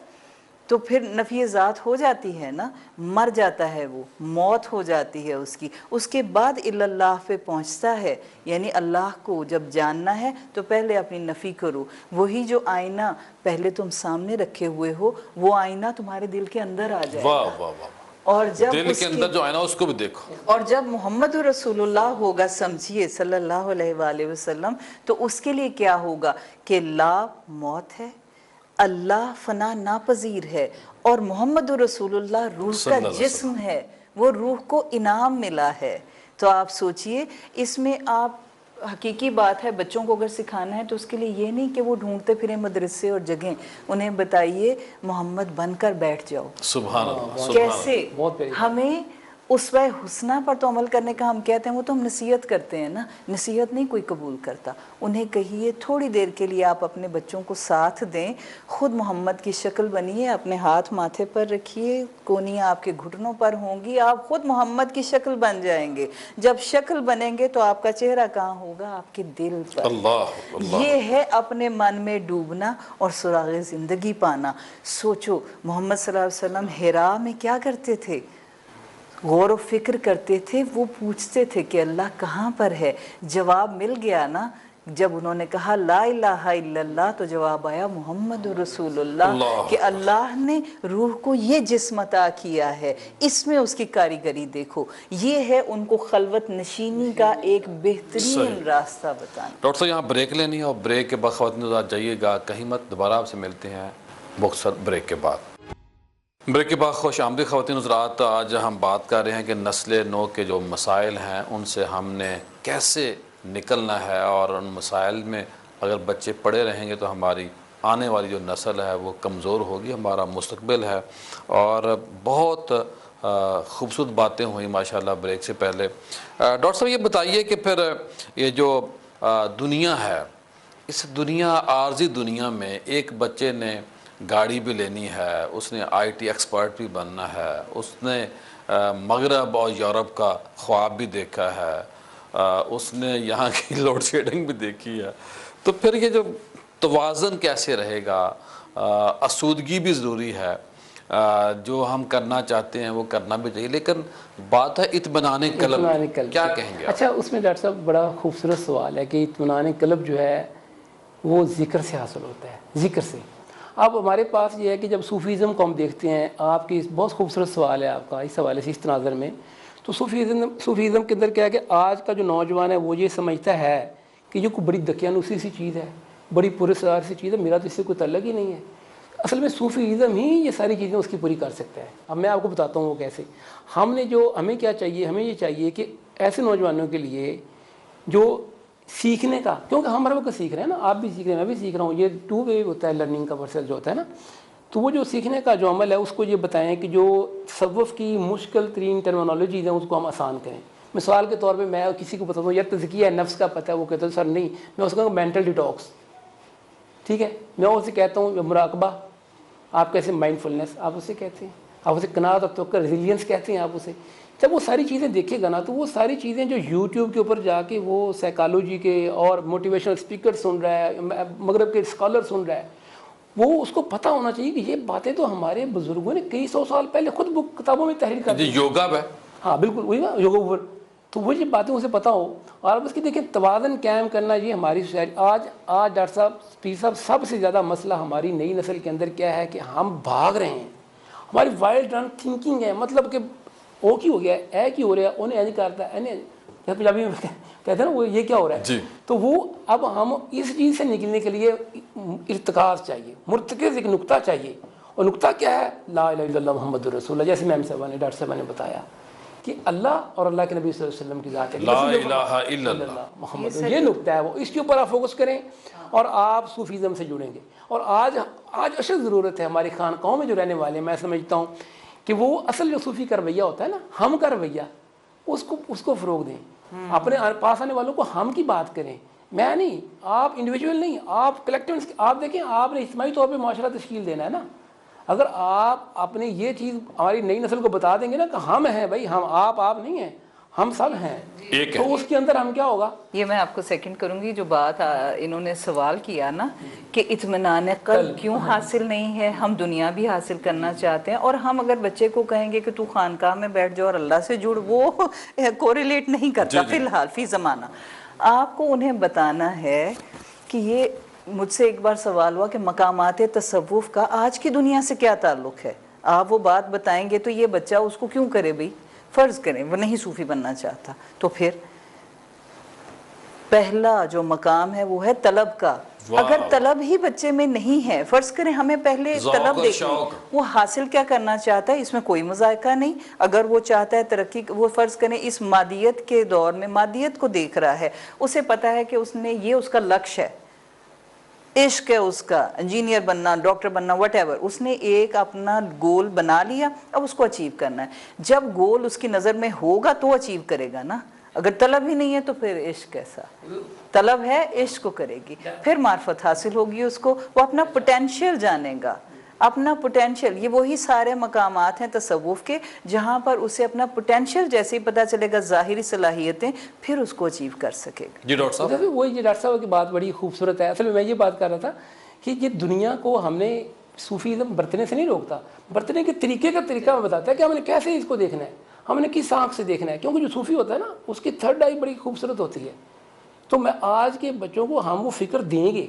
تو پھر نفی ذات ہو جاتی ہے نا، مر جاتا ہے، وہ موت ہو جاتی ہے اس کی. اس کے بعد الا اللہ پہ پہنچتا ہے. یعنی اللہ کو جب جاننا ہے تو پہلے اپنی نفی کرو. وہی جو آئینہ پہلے تم سامنے رکھے ہوئے ہو، وہ آئینہ تمہارے دل کے اندر آ جائے واہ گا. واہ واہ، اور جب دل کے اندر جو آئینہ اس کو بھی دیکھو. اور جب محمد رسول اللہ ہوگا، سمجھیے صلی اللہ علیہ وآلہ وسلم، تو اس کے لیے کیا ہوگا کہ لا موت ہے، اللہ فنا ناپذیر ہے، اور محمد رسول اللہ روح کا جسم ہے، وہ روح کو انعام ملا ہے. تو آپ سوچئے اس میں آپ حقیقی بات ہے، بچوں کو اگر سکھانا ہے تو اس کے لیے یہ نہیں کہ وہ ڈھونڈتے پھریں مدرسے اور جگہیں. انہیں بتائیے محمد بن کر بیٹھ جاؤ. سبحان اللہ. کیسے ہمیں اسوہ حسنہ پر تو عمل کرنے کا ہم کہتے ہیں، وہ تو ہم نصیحت کرتے ہیں نا، نصیحت نہیں کوئی قبول کرتا. انہیں کہیے تھوڑی دیر کے لیے آپ اپنے بچوں کو ساتھ دیں، خود محمد کی شکل بنیے، اپنے ہاتھ ماتھے پر رکھیے، کونیاں آپ کے گھٹنوں پر ہوں گی، آپ خود محمد کی شکل بن جائیں گے. جب شکل بنیں گے تو آپ کا چہرہ کہاں ہوگا؟ آپ کے دل پر. اللہ. یہ ہے اپنے من میں ڈوبنا اور سراغ زندگی پانا. سوچو محمد صلی اللہ علیہ وسلم حرا میں کیا کرتے تھے؟ غور و فکر کرتے تھے. وہ پوچھتے تھے کہ اللہ کہاں پر ہے. جواب مل گیا نا. جب انہوں نے کہا لا الہ الا اللہ تو جواب آیا محمد رسول اللہ، کہ اللہ نے روح کو یہ جسم عطا کیا ہے، اس میں اس کی کاریگری دیکھو. یہ ہے ان کو خلوت نشینی کا ایک بہترین راستہ بتانا. ڈاکٹر صاحب یہاں بریک لینی ہے، اور بریک کے بعد خواتین حضرات جائیے گا کہیں مت، دوبارہ آپ سے ملتے ہیں مختصر بریک کے بعد. بریک کے بعد خوش آمدید خواتین حضرات. آج ہم بات کر رہے ہیں کہ نسل نو کے جو مسائل ہیں ان سے ہم نے کیسے نکلنا ہے، اور ان مسائل میں اگر بچے پڑے رہیں گے تو ہماری آنے والی جو نسل ہے وہ کمزور ہوگی، ہمارا مستقبل ہے. اور بہت خوبصورت باتیں ہوئیں ماشاءاللہ بریک سے پہلے. ڈاکٹر صاحب یہ بتائیے کہ پھر یہ جو دنیا ہے، اس دنیا، عارضی دنیا میں ایک بچے نے گاڑی بھی لینی ہے، اس نے آئی ٹی ایکسپرٹ بھی بننا ہے، اس نے مغرب اور یورپ کا خواب بھی دیکھا ہے، اس نے یہاں کی لوڈ شیڈنگ بھی دیکھی ہے. تو پھر یہ جو توازن کیسے رہے گا؟ آسودگی بھی ضروری ہے، جو ہم کرنا چاہتے ہیں وہ کرنا بھی چاہیے، لیکن بات ہے اطمینان قلب. کیا کہیں گے آپ؟ اچھا، اس میں ڈاکٹر صاحب بڑا خوبصورت سوال ہے کہ اطمینان قلب جو ہے وہ ذکر سے حاصل ہوتا ہے، ذکر سے. اب ہمارے پاس یہ ہے کہ جب صوفیزم کو ہم دیکھتے ہیں، آپ کی بہت خوبصورت سوال ہے آپ کا اس حوالے سے، اس تناظر میں. تو صوفیزم کے اندر کیا ہے کہ آج کا جو نوجوان ہے وہ یہ سمجھتا ہے کہ یہ کوئی بڑی دقیانوسی سی چیز ہے، بڑی پراسرار سی چیز ہے، میرا تو اس سے کوئی تعلق ہی نہیں ہے. اصل میں صوفیزم ہی یہ ساری چیزیں اس کی پوری کر سکتا ہے. اب میں آپ کو بتاتا ہوں وہ کیسے. ہمیں کیا چاہیے؟ ہمیں یہ چاہیے کہ ایسے نوجوانوں کے لیے جو سیکھنے کا، کیونکہ ہم ہر وقت سیکھ رہے ہیں نا، آپ بھی سیکھ رہے ہیں، میں بھی سیکھ رہا ہوں، یہ ٹو وے ہوتا ہے لرننگ کا پروسیس جو ہوتا ہے نا. تو وہ جو سیکھنے کا جو عمل ہے اس کو یہ بتائیں کہ جو تصوف کی مشکل ترین ٹرمینالوجیز ہیں اس کو ہم آسان کریں. مثال کے طور پہ میں کسی کو بتاتا ہوں یار تزکیہ نفس کا پتہ ہے، وہ کہتا ہے سر نہیں، میں اس کو کہوں مینٹل ڈیٹاکس. ٹھیک ہے، میں اسے کہتا ہوں مراقبہ، آپ کیسے مائنڈ فلنس آپ اسے کہتے ہیں، آپ اسے قناعت اور توکل ریزیلینس کہتے ہیں آپ اسے. جب وہ ساری چیزیں دیکھے گا نا تو وہ ساری چیزیں جو یوٹیوب کے اوپر جا کے وہ سائیکالوجی کے اور موٹیویشنل اسپیکر سن رہا ہے، مغرب کے اسکالر سن رہا ہے، وہ اس کو پتہ ہونا چاہیے کہ یہ باتیں تو ہمارے بزرگوں نے کئی سو سال پہلے خود کتابوں میں تحریر کر دی. یوگا ہے. ہاں بالکل وہی نا یوگا اوپر. تو وہ یہ باتیں اسے پتہ ہو. اور اس کی دیکھیں توازن قائم کرنا یہ ہماری سوسائٹی آج ڈاکٹر صاحب پیر صاحب سب سے زیادہ مسئلہ ہماری نئی نسل کے اندر کیا ہے کہ ہم بھاگ رہے ہیں. ہماری وائلڈ رن تھنکنگ ہے، مطلب کہ او کی ہو گیا ہے، اے کی ہو رہا ہے، انہیں ایج کرتا ہے، پنجابی میں کہتے ہیں نا وہ یہ کیا ہو رہا ہے جی. تو وہ اب ہم اس چیز سے نکلنے کے لیے ارتکاز چاہیے، مرتکز ایک نقطہ چاہیے. اور نقطہ کیا ہے؟ لا الہ الا اللہ محمد رسول اللہ. جیسے میم صاحبہ نے ڈاکٹر صاحبہ نے بتایا کہ اللہ اور اللہ کے نبی صلی اللہ علیہ وسلم کی ذات ہے، لا الہ الا اللہ محمد. یہ نقطہ ہے، وہ اس کے اوپر آپ فوکس کریں اور آپ صوفیزم سے جڑیں گے. اور آج اشد ضرورت ہے ہماری خانقاہوں میں جو رہنے والے ہیں، میں سمجھتا ہوں کہ وہ اصل جو صوفی کا رویہ ہوتا ہے نا، ہم کا رویہ، اس کو فروغ دیں. اپنے پاس آنے والوں کو ہم کی بات کریں، میں نہیں، آپ انڈیویجول نہیں، آپ کلیکٹیو. آپ دیکھیں آپ نے اجتماعی طور پہ معاشرہ تشکیل دینا ہے نا. اگر آپ اپنے یہ چیز ہماری نئی نسل کو بتا دیں گے نا کہ ہم ہیں بھائی، ہم آپ نہیں ہیں، ہم سب ہیں، تو اس کے اندر ہم کیا ہوگا. یہ میں آپ کو سیکنڈ کروں گی جو بات انہوں نے سوال کیا نا کہ اطمینان قلب کیوں حاصل نہیں ہے. ہم دنیا بھی حاصل کرنا چاہتے ہیں، اور ہم اگر بچے کو کہیں گے کہ تو خانقاہ میں بیٹھ جاؤ اور اللہ سے جڑ، وہ کوریلیٹ نہیں کرتا فی الحال فی زمانہ. آپ کو انہیں بتانا ہے کہ یہ مجھ سے ایک بار سوال ہوا کہ مقامات تصوف کا آج کی دنیا سے کیا تعلق ہے. آپ وہ بات بتائیں گے تو یہ بچہ اس کو کیوں کرے بھئی. فرض کریں وہ نہیں صوفی بننا چاہتا تو پھر پہلا جو مقام ہے وہ ہے طلب کا. اگر طلب ہی بچے میں نہیں ہے، فرض کریں ہمیں پہلے طلب دیکھیں وہ حاصل کیا کرنا چاہتا ہے، اس میں کوئی مذائقہ نہیں. اگر وہ چاہتا ہے ترقی، وہ فرض کریں اس مادیت کے دور میں مادیت کو دیکھ رہا ہے، اسے پتا ہے کہ اس نے یہ اس کا لکش ہے، عشق ہے اس کا، انجینئر بننا، ڈاکٹر بننا، وٹ ایور. اس نے ایک اپنا گول بنا لیا، اب اس کو اچیو کرنا ہے. جب گول اس کی نظر میں ہوگا تو اچیو کرے گا نا. اگر طلب ہی نہیں ہے تو پھر عشق کیسا؟ طلب ہے، عشق کو کرے گی، پھر معرفت حاصل ہوگی اس کو، وہ اپنا پوٹینشیل جانے گا، اپنا پوٹینشیل. یہ وہی سارے مقامات ہیں تصوف کے جہاں پر اسے اپنا پوٹینشیل جیسے ہی پتہ چلے گا، ظاہری صلاحیتیں، پھر اس کو اچیو کر سکے گا. جی ڈاکٹر صاحب. وہی ڈاکٹر صاحب کی بات بڑی خوبصورت ہے. اصل میں یہ بات کر رہا تھا کہ یہ دنیا کو ہم نے صوفیزم برتنے سے نہیں روکتا، برتنے کے طریقے کا طریقہ میں بتاتا ہے کہ ہم نے کیسے اس کو دیکھنا ہے، ہم نے کس آنکھ سے دیکھنا ہے. کیونکہ جو صوفی ہوتا ہے نا اس کی تھرڈ آئی بڑی خوبصورت ہوتی ہے. تو میں آج کے بچوں کو ہم وہ فکر دیں گے،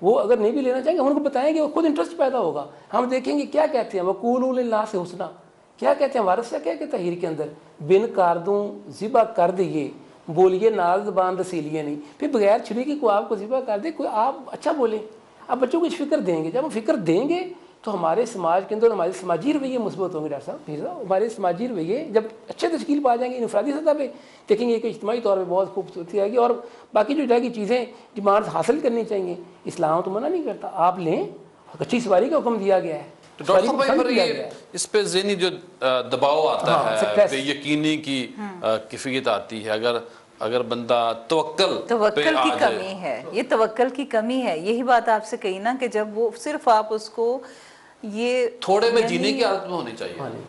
وہ اگر نہیں بھی لینا چاہیں گے ہم ان کو بتائیں گے، وہ خود انٹرسٹ پیدا ہوگا. ہم دیکھیں گے کیا کہتے ہیں، وقولوا للہ سے حسنا، کیا کہتے ہیں، وارث کیا کہتے ہیں تحریر کے اندر، بن کاردوں ذبح کر دیے، بولیے ناز زبان رسیلیے نہیں. پھر بغیر چھری کی کوئی آپ کو ذبح کر دے، کوئی آپ اچھا بولیں. اب بچوں کو اس فکر دیں گے، جب ہم فکر دیں گے تو ہمارے سماج کے اندر ہمارے سماجی رویے مثبت ہوں گے. ڈاکٹر صاحب ہمارے سماجی رویے جب اچھے تشکیل پا جائیں گے، انفرادی سطح پہ دیکھیں گے کہ اجتماعی طور پہ بہت خوبصورتی آئے گی. اور باقی جو جائے گی چیزیں ڈیمانڈ حاصل کرنی چاہیے، اسلام تو منع نہیں کرتا، آپ لیں، اچھی سواری کا حکم دیا گیا ہے. تو ڈاکٹر صاحب بھائی پر یہ اس پہ ذہنی جو دباؤ آتا ہے، بے یقینی کی کیفیت آتی ہے، اگر بندہ توکل کی کمی ہے، یہ توکل کی کمی ہے. یہی بات آپ سے کہی نا کہ جب وہ صرف آپ اس کو یہ تھوڑے میں جینے کی عادت میں ہونی چاہیے،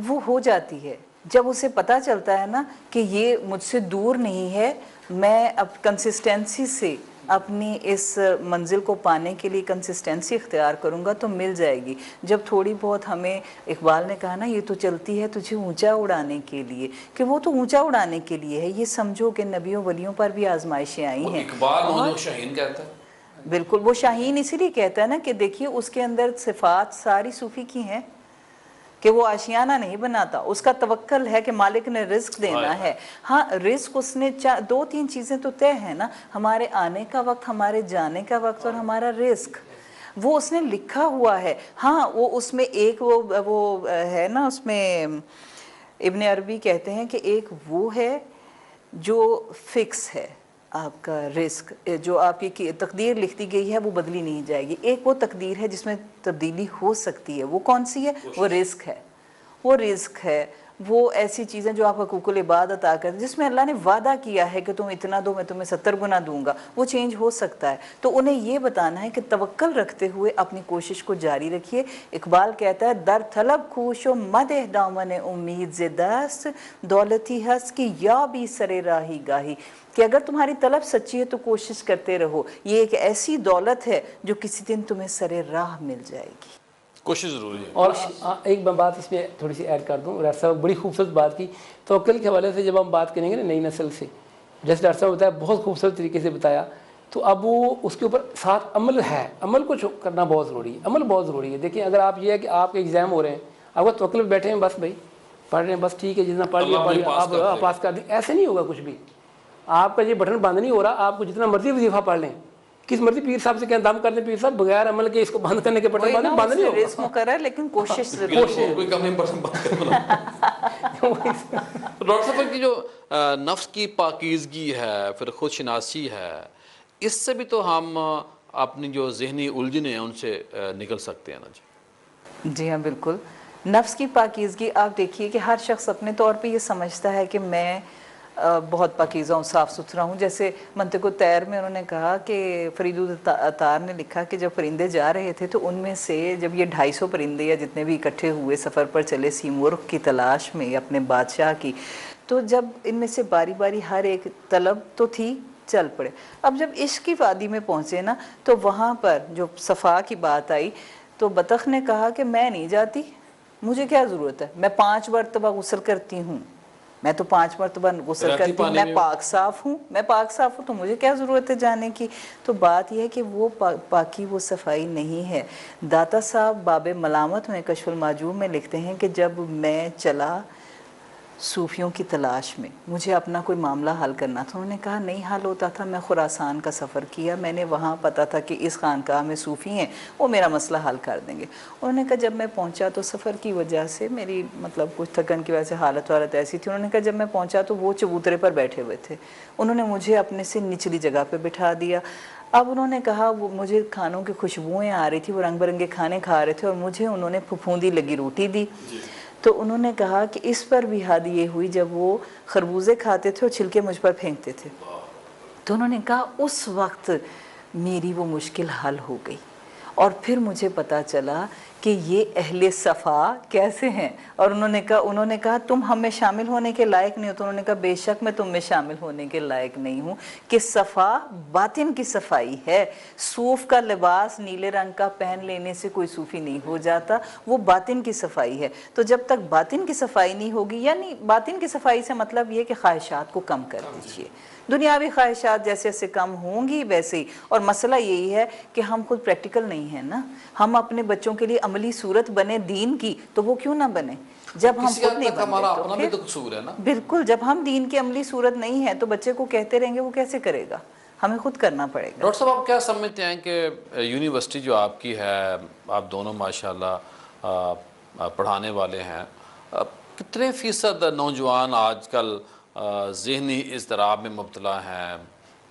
وہ ہو جاتی ہے جب اسے پتا چلتا ہے نا کہ یہ مجھ سے دور نہیں ہے، میں اب کنسسٹنسی سے اپنی اس منزل کو پانے کے لیے کنسسٹنسی اختیار کروں گا تو مل جائے گی. جب تھوڑی بہت، ہمیں اقبال نے کہا نا یہ تو چلتی ہے تجھے اونچا اڑانے کے لیے، کہ وہ تو اونچا اڑانے کے لیے ہے. یہ سمجھو کہ نبیوں ولیوں پر بھی آزمائشیں آئی ہیں. اقبال وہ شاہین کہتا ہے، بالکل وہ شاہین اسی لیے کہتا ہے نا کہ دیکھیے اس کے اندر صفات ساری صوفی کی ہیں، کہ وہ آشیانہ نہیں بناتا، اس کا توکل ہے کہ مالک نے رزق دینا ہے. ہاں رزق اس نے دو تین چیزیں تو طے ہیں نا، ہمارے آنے کا وقت، ہمارے جانے کا وقت، اور ہمارا رزق وہ اس نے لکھا ہوا ہے. ہاں وہ اس میں ایک وہ ہے نا، اس میں ابن عربی کہتے ہیں کہ ایک وہ ہے جو فکس ہے، آپ کا رزق جو آپ کی تقدیر لکھتی گئی ہے وہ بدلی نہیں جائے گی. ایک وہ تقدیر ہے جس میں تبدیلی ہو سکتی ہے، وہ کون سی ہے؟ وہ رزق ہے، وہ رزق ہے. وہ ایسی چیزیں جو آپ حقوق العباد عطا کرتے ہیں جس میں اللہ نے وعدہ کیا ہے کہ تم اتنا دو میں تمہیں 70 گنا دوں گا، وہ چینج ہو سکتا ہے. تو انہیں یہ بتانا ہے کہ توکل رکھتے ہوئے اپنی کوشش کو جاری رکھیے. اقبال کہتا ہے در طلب کوش و مدح دامن امید ز دست دولتی ہست کی یا بھی سر راہی گاہی، کہ اگر تمہاری طلب سچی ہے تو کوشش کرتے رہو، یہ ایک ایسی دولت ہے جو کسی دن تمہیں سر راہ مل جائے گی. کوشش ضروری ہے. اور ایک میں بات اس میں تھوڑی سی ایڈ کر دوں. ڈاکٹر صاحب بڑی خوبصورت بات کی توکل کے حوالے سے. جب ہم بات کریں گے نا نئی نسل سے، جیسے ڈاکٹر صاحب بتایا بہت خوبصورت طریقے سے بتایا، تو اب وہ اس کے اوپر ساتھ عمل ہے، عمل کو کرنا بہت ضروری ہے. عمل بہت ضروری ہے. دیکھیں اگر آپ یہ ہے کہ آپ کے ایگزام ہو رہے ہیں، آپ کو توکل پہ بیٹھے ہیں بس بھائی پڑھ رہے ہیں، بس ٹھیک ہے جتنا پڑھ لیا آپ پاس کر دیں، ایسے نہیں ہوگا کچھ بھی. آپ کا یہ بٹن بند نہیں ہو رہا. آپ کو جتنا مرضی وظیفہ پڑھ لیں، کس مرضی پیر صاحب سے کہیں دم کر دیں، پیر صاحب بغیر عمل کے اس کو بند کرنے کے بٹن بند نہیں ہوگا. رزق مقرر لیکن کوشش ضرور. کوئی کم نہیں بٹن بند کرنا. ڈاکٹر صاحب کی جو نفس کی پاکیزگی ہے، پھر خود شناسی ہے، اس سے بھی تو ہم اپنی جو ذہنی الجھنیں ہیں ان سے نکل سکتے ہیں نا جی. جی ہاں بالکل. نفس کی پاکیزگی آپ دیکھیے کہ ہر شخص اپنے طور پہ یہ سمجھتا ہے کہ میں بہت پاکیزہ ہوں، صاف ستھرا ہوں. جیسے منطق الطیر میں انہوں نے کہا کہ فرید العطار نے لکھا کہ جب پرندے جا رہے تھے تو ان میں سے جب یہ 250 پرندے یا جتنے بھی اکٹھے ہوئے سفر پر چلے سیمرغ کی تلاش میں اپنے بادشاہ کی، تو جب ان میں سے باری باری ہر ایک طلب تو تھی چل پڑے. اب جب عشق کی وادی میں پہنچے نا تو وہاں پر جو صفا کی بات آئی تو بطخ نے کہا کہ میں نہیں جاتی، مجھے کیا ضرورت ہے، میں 5 مرتبہ غسل کرتی ہوں، میں تو 5 مرتبہ غسل کرتی ہوں، میں پاک صاف ہوں، میں پاک صاف ہوں، تو مجھے کیا ضرورت ہے جانے کی. تو بات یہ ہے کہ وہ پاکی وہ صفائی نہیں ہے. داتا صاحب باب ملامت میں کشف المعجوب میں لکھتے ہیں کہ جب میں چلا صوفیوں کی تلاش میں، مجھے اپنا کوئی معاملہ حل کرنا تھا. انہوں نے کہا نہیں حل ہوتا تھا. میں خراسان کا سفر کیا، میں نے وہاں پتا تھا کہ اس خانقاہ میں صوفی ہیں، وہ میرا مسئلہ حل کر دیں گے. انہوں نے کہا جب میں پہنچا تو سفر کی وجہ سے میری کچھ تھکن کی وجہ سے حالت ایسی تھی. انہوں نے کہا جب میں پہنچا تو وہ چبوترے پر بیٹھے ہوئے تھے. انہوں نے مجھے اپنے سے نچلی جگہ پہ بٹھا دیا. اب انہوں نے کہا وہ مجھے کھانوں کی خوشبوئیں آ رہی تھی، وہ رنگ برنگے کھانے کھا رہے تھے، اور مجھے انہوں نے پھپھوندی لگی روٹی دی. تو انہوں نے کہا کہ اس پر بھی حد یہ ہوئی جب وہ خربوزے کھاتے تھے اور چھلکے مجھ پر پھینکتے تھے. تو انہوں نے کہا اس وقت میری وہ مشکل حل ہو گئی. اور پھر مجھے پتا چلا کہ یہ اہل صفا کیسے ہیں. اور انہوں نے کہا تم ہم میں شامل ہونے کے لائق نہیں ہو. تو انہوں نے کہا بے شک میں تم میں شامل ہونے کے لائق نہیں ہوں. کہ صفا باطن کی صفائی ہے. صوف کا لباس نیلے رنگ کا پہن لینے سے کوئی صوفی نہیں ہو جاتا، وہ باطن کی صفائی ہے. تو جب تک باطن کی صفائی نہیں ہوگی، یعنی باطن کی صفائی سے مطلب یہ کہ خواہشات کو کم کر دیجیے. دنیاوی خواہشات جیسے جیسے کم ہوں گی ویسے ہی. اور مسئلہ یہی ہے کہ ہم خود پریکٹیکل نہیں ہیں نا. ہم اپنے بچوں کے لیے عملی صورت بنے دین کی، تو وہ کیوں نہ بنے جب ہم خود نہیں بنتے. تو پھر بالکل جب ہم دین کی عملی صورت نہیں ہے تو بچے کو کہتے رہیں گے وہ کیسے کرے گا. ہمیں خود کرنا پڑے گا. ڈاکٹر صاحب آپ کیا سمجھتے ہیں کہ یونیورسٹی جو آپ کی ہے، آپ دونوں ماشاءاللہ پڑھانے والے ہیں، کتنے فیصد نوجوان آج کل ذہنی اضطراب میں مبتلا ہیں،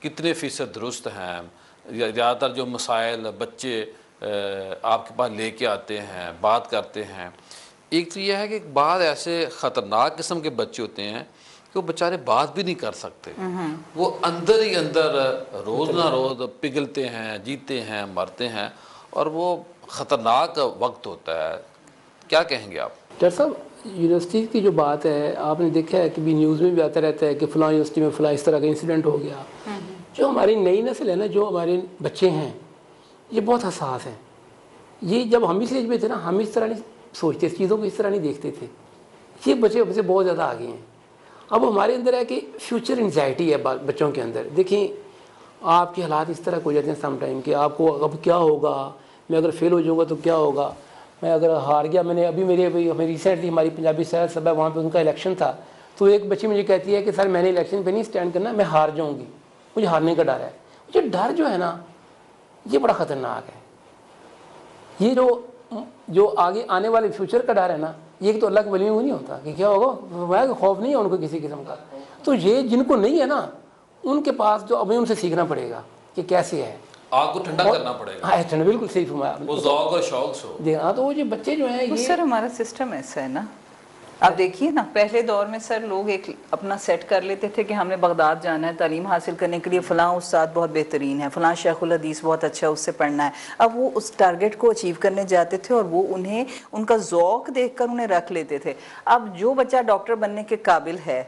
کتنے فیصد درست ہیں؟ زیادہ تر جو مسائل بچے آپ کے پاس لے کے آتے ہیں، بات کرتے ہیں، ایک تو یہ ہے کہ بعض ایسے خطرناک قسم کے بچے ہوتے ہیں کہ وہ بیچارے بات بھی نہیں کر سکتے، وہ اندر ہی اندر روز نہ روز پگھلتے ہیں، جیتے ہیں، مرتے ہیں، اور وہ خطرناک وقت ہوتا ہے. کیا کہیں گے آپ؟ ڈاکٹر صاحب یونیورسٹی کی جو بات ہے، آپ نے دیکھا ہے کہ بھی نیوز میں بھی آتا رہتا ہے کہ فلاں یونیورسٹی میں فلاں اس طرح کا انسیڈنٹ ہو گیا. جو ہماری نئی نسل ہے نا، جو ہمارے بچے ہیں، یہ بہت حساس ہیں. یہ جب ہم اس ایج میں تھے نا، ہم اس طرح نہیں سوچتے، اس چیزوں کو اس طرح نہیں دیکھتے تھے. یہ بچے ہم سے بہت زیادہ آگے ہیں. اب ہمارے اندر ہے کہ فیوچر انزائٹی ہے بچوں کے اندر. دیکھیں آپ کے حالات اس طرح ہو جاتے ہیں سم ٹائم کہ آپ کو اب کیا ہوگا، میں اگر فیل ہو جاؤں گا تو کیا ہوگا، میں اگر ہار گیا. میں نے ہمیں ریسنٹلی ہماری پنجابی سیاحت سبھا وہاں پہ ان کا الیکشن تھا، تو ایک بچی مجھے کہتی ہے کہ سر میں نے الیکشن پہ نہیں اسٹینڈ کرنا، میں ہار جاؤں گی، مجھے ہارنے کا ڈر ہے. یہ ڈر جو ہے نا، یہ بڑا خطرناک ہے. یہ جو آگے آنے والے فیوچر کا ڈر ہے نا، یہ تو اللہ کے ولیوں کو نہیں ہوتا کہ کیا ہوگا، خوف نہیں ہے ان کو کسی قسم کا. تو یہ جن کو نہیں ہے نا، ان کے پاس جو ابھی ان سے سیکھنا پڑے گا کہ کیسے ہے، آگ کو ٹھنڈا کرنا پڑے گا. ہاں ٹھنڈا، بالکل صحیح فرمایا. وہ ذوق اور شوق سے جی ہاں. تو وہ جو بچے جو ہیں سر ہمارا سسٹم ایسا ہے نا، آپ دیکھیے نا پہلے دور میں سر لوگ ایک اپنا سیٹ کر لیتے تھے کہ ہم نے بغداد جانا ہے تعلیم حاصل کرنے کے لیے، فلاں استاد بہت بہترین ہے، فلاں شیخ الحدیث بہت اچھا ہے، اس سے پڑھنا ہے. اب وہ اس ٹارگٹ کو اچیو کرنے جاتے تھے اور وہ انہیں ان کا ذوق دیکھ کر انہیں رکھ لیتے تھے. اب جو بچہ ڈاکٹر بننے کے قابل ہے،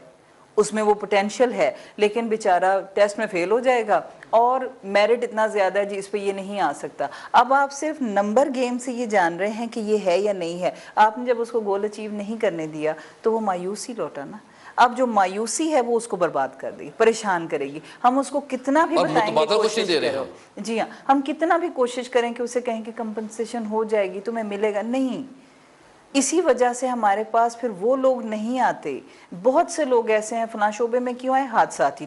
اس میں وہ پوٹینشیل ہے، لیکن بیچارہ ٹیسٹ میں فیل ہو جائے گا اور میرٹ اتنا زیادہ ہے جی اس پہ یہ نہیں آ سکتا. اب آپ صرف نمبر گیم سے یہ جان رہے ہیں کہ یہ ہے یا نہیں ہے. آپ نے جب اس کو گول اچیو نہیں کرنے دیا تو وہ مایوسی لوٹا نا. اب جو مایوسی ہے وہ اس کو برباد کر دے گی، پریشان کرے گی. ہم اس کو کتنا بھی اور بتائیں گے متبادل کچھ نہیں کوشش دے رہے کرو، جی ہاں ہم کتنا بھی کوشش کریں کہ اسے کہیں کہ کمپنسیشن ہو جائے گی تمہیں ملے گا، نہیں. اسی وجہ سے ہمارے پاس پھر وہ لوگ نہیں آتے. بہت سے لوگ ایسے ہیں فلاں شعبے میں کیوں آئے، حادثاتی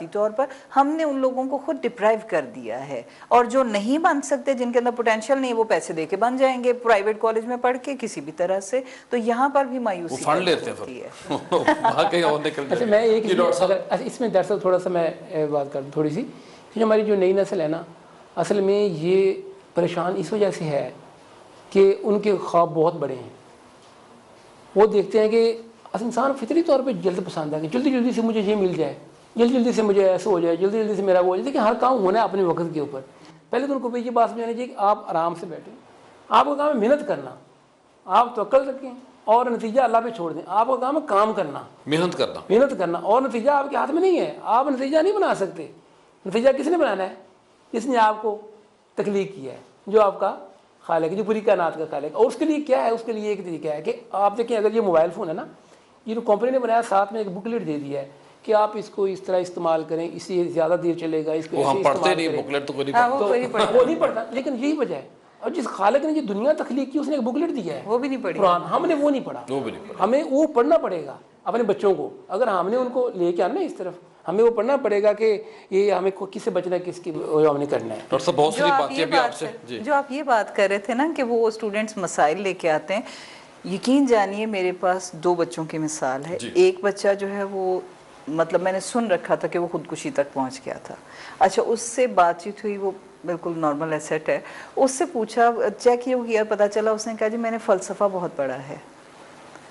طور پر ہم نے ان لوگوں کو خود ڈپرائیو کر دیا ہے. اور جو نہیں بن سکتے، جن کے اندر پوٹینشیل نہیں، وہ پیسے دے کے بن جائیں گے پرائیویٹ کالج میں پڑھ کے کسی بھی طرح سے. تو یہاں پر بھی مایوسی فنڈ لیتے ہیں ہوتی ہے. باقی اور نکل اچھا میں ایک اس میں دراصل تھوڑا سا میں بات کروں تھوڑی سی کہ جو ہماری جو نئی نسل ہے نا، اصل میں یہ پریشان اس وجہ سے ہے کہ ان کے خواب بہت بڑے ہیں. وہ دیکھتے ہیں کہ انسان فطری طور پہ جلد پسند ہے کہ جلدی جلدی سے مجھے یہ مل جائے، جلدی جلدی سے مجھے ایسا ہو جائے، جلدی جلدی سے میرا وہ ہو جائے. لیکن ہر کام ہونا ہے اپنے وقت کے اوپر. پہلے تو ان کو یہ بات سمجھانی چاہیے کہ آپ آرام سے بیٹھیں، آپ کا کام ہے محنت کرنا، آپ توکل رکھیں اور نتیجہ اللہ پہ چھوڑ دیں. آپ کا کام ہے کام کرنا، محنت کرنا، اور نتیجہ آپ کے ہاتھ میں نہیں ہے. آپ نتیجہ نہیں بنا سکتے. نتیجہ کس نے بنانا ہے؟ جس نے آپ کو تخلیق کیا ہے، جو آپ کا خالق ہے، جو پوری کائنات کا خالق ہے. اور اس کے لیے کیا ہے؟ اس کے لیے ایک طریقہ ہے کہ آپ دیکھیں اگر یہ موبائل فون ہے نا، یہ جو کمپنی نے بنایا ساتھ میں ایک بکلیٹ دے دیا ہے کہ آپ اس کو اس طرح استعمال کریں، اس سے زیادہ دیر چلے گا، اس کو ایسے استعمال کریں. بکلیٹ تو کوئی وہ نہیں پڑھتا. لیکن یہی وجہ ہے. اور جس خالق نے جو دنیا تخلیق کی اس نے ایک بکلیٹ دیا ہے، وہ بھی نہیں پڑھی قرآن. ہم نے وہ نہیں پڑھا. ہمیں وہ پڑھنا پڑے گا اپنے بچوں کو. اگر ہم نے ان کو لے کے آنا اس طرف، ہمیں وہ پڑھنا پڑے گا کہ یہ ہمیں کس سے بچنا ہے، کس کی ہم نے کرنا ہے. جو آپ یہ بات کر رہے تھے نا کہ وہ اسٹوڈنٹس مسائل لے کے آتے ہیں، یقین جانیے میرے پاس 2 بچوں کی مثال ہے. ایک بچہ جو ہے وہ مطلب میں نے سن رکھا تھا کہ وہ خودکشی تک پہنچ گیا تھا. اچھا اس سے بات چیت ہوئی، وہ بالکل نارمل ایسٹ ہے. اس سے پوچھا، چیک یہ کیا، پتہ چلا اس نے کہا جی میں نے فلسفہ بہت پڑھا ہے،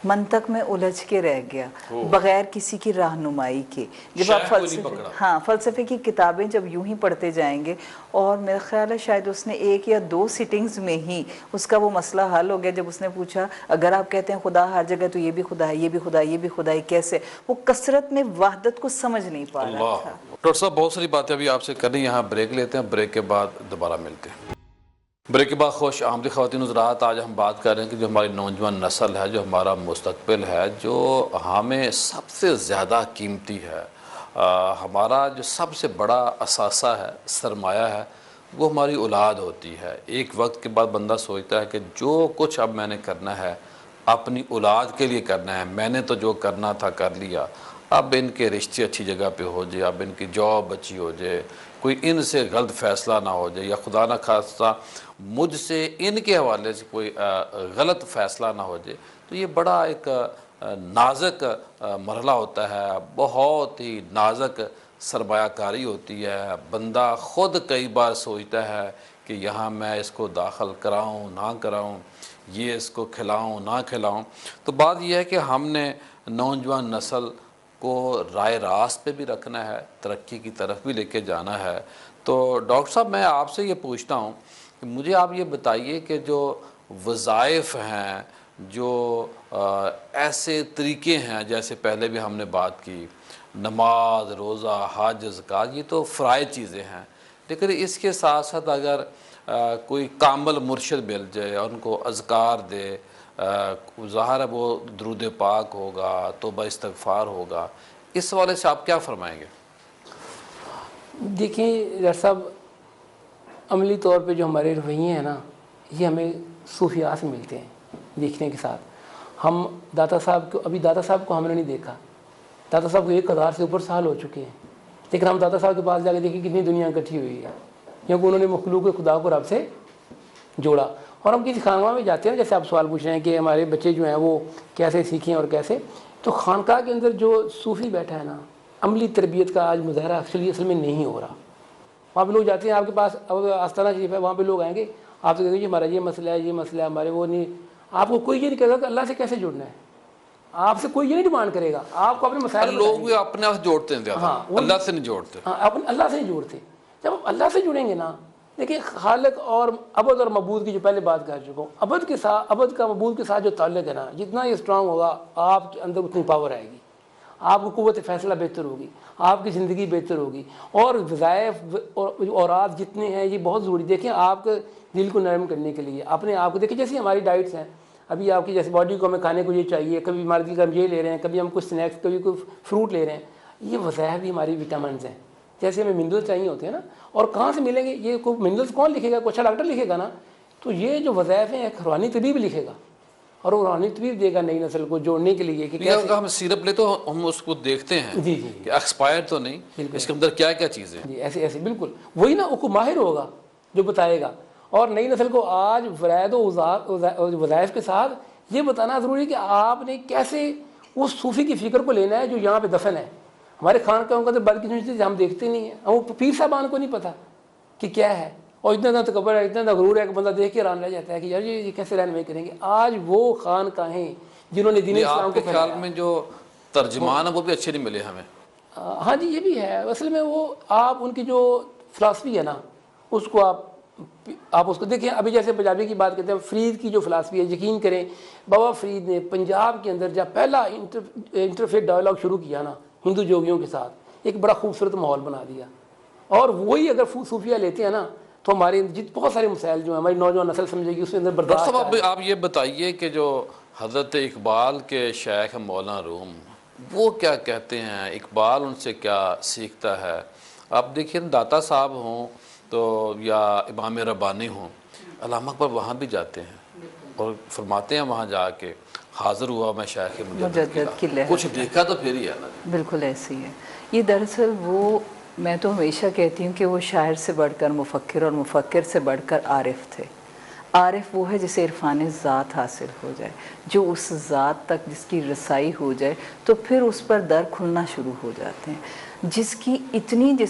منطق میں الجھ کے رہ گیا بغیر کسی کی رہنمائی کے. جب آپ فلسفے کی کتابیں جب یوں ہی پڑھتے جائیں گے، اور میرا خیال ہے شاید اس نے 1 یا 2 سیٹنگز میں ہی اس کا وہ مسئلہ حل ہو گیا. جب اس نے پوچھا اگر آپ کہتے ہیں خدا ہر جگہ تو یہ بھی خدا ہے، یہ بھی خدا ہے، یہ بھی خدا ہے، کیسے؟ وہ کثرت میں وحدت کو سمجھ نہیں پا رہا تھا. ڈاکٹر صاحب بہت ساری باتیں ابھی آپ سے کرنی، یہاں بریک لیتے ہیں، بریک کے بعد دوبارہ ملتے ہیں. بریک کے بعد خوش آمدید خواتین حضرات. آج ہم بات کر رہے ہیں کہ جو ہماری نوجوان نسل ہے، جو ہمارا مستقبل ہے، جو ہمیں سب سے زیادہ قیمتی ہے، ہمارا جو سب سے بڑا اثاثہ ہے، سرمایہ ہے، وہ ہماری اولاد ہوتی ہے. ایک وقت کے بعد بندہ سوچتا ہے کہ جو کچھ اب میں نے کرنا ہے اپنی اولاد کے لیے کرنا ہے. میں نے تو جو کرنا تھا کر لیا، اب ان کے رشتے اچھی جگہ پہ ہو جائے، اب ان کی جاب اچھی ہو جائے، کوئی ان سے غلط فیصلہ نہ ہو جائے، یا خدا نہ خواستہ مجھ سے ان کے حوالے سے کوئی غلط فیصلہ نہ ہو جائے. تو یہ بڑا ایک نازک مرحلہ ہوتا ہے، بہت ہی نازک سرمایہ کاری ہوتی ہے. بندہ خود کئی بار سوچتا ہے کہ یہاں میں اس کو داخل کراؤں نہ کراؤں، یہ اس کو کھلاؤں نہ کھلاؤں. تو بات یہ ہے کہ ہم نے نوجوان نسل کو رائے راست پہ بھی رکھنا ہے، ترقی کی طرف بھی لے کے جانا ہے. تو ڈاکٹر صاحب میں آپ سے یہ پوچھتا ہوں کہ مجھے آپ یہ بتائیے کہ جو وظائف ہیں، جو ایسے طریقے ہیں، جیسے پہلے بھی ہم نے بات کی، نماز، روزہ، حج، زکوٰۃ، یہ تو فرائض چیزیں ہیں. لیکن اس کے ساتھ ساتھ اگر کوئی کامل مرشد مل جائے اور ان کو اذکار دے، ظاہر ہے وہ درود پاک ہوگا، توبہ استغفار ہوگا، اس والے سے آپ کیا فرمائیں گے؟ دیکھیں ڈاکٹر صاحب، عملی طور پہ جو ہمارے رویے ہیں نا، یہ ہمیں صوفیاء سے ملتے ہیں دیکھنے کے ساتھ. ہم داتا صاحب کو، ابھی داتا صاحب کو ہم نے نہیں دیکھا. داتا صاحب کو 1000 سے اوپر سال ہو چکے ہیں، لیکن ہم داتا صاحب کے پاس جا کے دیکھیں کتنی دنیا اکٹھی ہوئی ہے، کیونکہ انہوں نے مخلوق خدا کو رب سے جوڑا. اور ہم کسی خانقاہ میں جاتے ہیں، جیسے آپ سوال پوچھ رہے ہیں کہ ہمارے بچے جو ہیں وہ کیسے سیکھیں اور کیسے، تو خانقاہ کے اندر جو صوفی بیٹھا ہے نا، عملی تربیت کا آج مظاہرہ اصل میں نہیں ہو رہا. وہاں پہ لوگ جاتے ہیں، آپ کے پاس اب آستانہ شریف ہے، وہاں پہ لوگ آئیں گے، آپ سے کہیں گے جی ہمارا یہ مسئلہ ہے، یہ مسئلہ ہے، ہمارے وہ نہیں، آپ کو کوئی یہ نہیں کہے گا کہ اللہ سے کیسے جڑنا ہے، آپ سے کوئی یہ نہیں ڈیمانڈ کرے گا، آپ کو اپنے مسائل لوگ بھی اپنے آپ جوڑتے ہیں زیادہ، اللہ سے نہیں جوڑتے۔ ہاں اپنے اللہ سے نہیں جوڑتے۔ جب آپ اللہ سے جڑیں گے نا، دیکھیں خالق اور عبد اور معبود کی جو پہلے بات کر چکا ہوں، عبد کا معبود کے ساتھ جو تعلق ہے نا، جتنا یہ اسٹرانگ ہوگا آپ کے اندر اتنی پاور آئے گی، آپ کو قوت فیصلہ بہتر ہوگی، آپ کی زندگی بہتر ہوگی، اور وظائف اور اوراد جتنے ہیں یہ بہت ضروری۔ دیکھیں آپ کے دل کو نرم کرنے کے لیے اپنے آپ کو دیکھیں، جیسے ہماری ڈائٹس ہیں ابھی آپ کی، جیسے باڈی کو ہمیں کھانے کو یہ چاہیے، کبھی ہمارے دل کا ہم یہ لے رہے ہیں، کبھی ہم کچھ سنیکس، کبھی کوئی فروٹ لے رہے ہیں، یہ وظائف بھی ہماری وٹامنز ہیں۔ جیسے ہمیں منرل چاہیے ہوتے ہیں نا، اور کہاں سے ملیں گے یہ؟ کوئی منرلس کون لکھے گا؟ کوئی اچھا ڈاکٹر لکھے گا نا؟ تو یہ جو وظائف ہیں ایک روحانی طبیب لکھے گا، اور وہ روحانی طبیب دے گا نئی نسل کو جوڑنے کے لیے کہ اگر ہم سیرپ لے تو ہم اس کو دیکھتے ہیں جی جی کہ ایکسپائر تو نہیں، اس کے اندر کیا کیا چیزیں ہیں۔ جی ایسے ایسے بالکل وہی نا، وہ ماہر ہوگا جو بتائے گا۔ اور نئی نسل کو آج فرائض و وظائف کے ساتھ یہ بتانا ضروری ہے کہ آپ نے کیسے اس صوفی کی فکر کو لینا ہے جو یہاں پہ دفن ہے۔ ہمارے خانقاہوں کا تو بلکہ ہم دیکھتے نہیں ہیں، وہ پیر صاحبان کو نہیں پتہ کہ کیا ہے، اور اتنا اتنا تکبر ہے، اتنا اتنا غرور ہے کہ بندہ دیکھ کے حیران رہ جاتا ہے کہ یار یہ کیسے رہنمائی کریں گے۔ آج وہ خانقاہیں جنہوں نے دین اسلام آپ کو کے خیال میں جو ترجمان ہیں وہ بھی اچھے نہیں ملے ہمیں؟ ہاں جی یہ بھی ہے اصل میں، وہ آپ ان کی جو فلاسفی ہے نا اس کو آپ اس کو دیکھیں۔ ابھی جیسے پنجابی کی بات کرتے ہیں، فرید کی جو فلاسفی ہے، یقین کریں بابا فرید نے پنجاب کے اندر جب پہلا انٹرفیتھ ڈائلاگ شروع کیا نا ہندو جوگیوں کے ساتھ، ایک بڑا خوبصورت ماحول بنا دیا۔ اور وہی اگر صوفیہ لیتے ہیں نا تو ہمارے بہت سارے مسائل جو ہیں ہماری نوجوان نسل سمجھے گی اس کے اندر ڈاکٹر برداشت صاحب آپ یہ بتائیے کہ جو حضرت اقبال کے شیخ مولانا روم وہ کیا کہتے ہیں، اقبال ان سے کیا سیکھتا ہے؟ آپ دیکھیں داتا صاحب ہوں تو یا امام ربانی ہوں، علامہ اقبال وہاں بھی جاتے ہیں اور فرماتے ہیں وہاں جا کے حاضر ہوا میں شیخ مجدد کی لہر، کچھ دیکھا تو پھر ہی ہے نا۔ بالکل ایسی ہے یہ دراصل۔ وہ میں تو ہمیشہ کہتی ہوں کہ وہ شاعر سے بڑھ کر مفکر اور مفکر سے بڑھ کر عارف تھے۔ عارف وہ ہے جسے عرفان ذات حاصل ہو جائے، جو اس ذات تک جس کی رسائی ہو جائے تو پھر اس پر در کھلنا شروع ہو جاتے ہیں۔ جس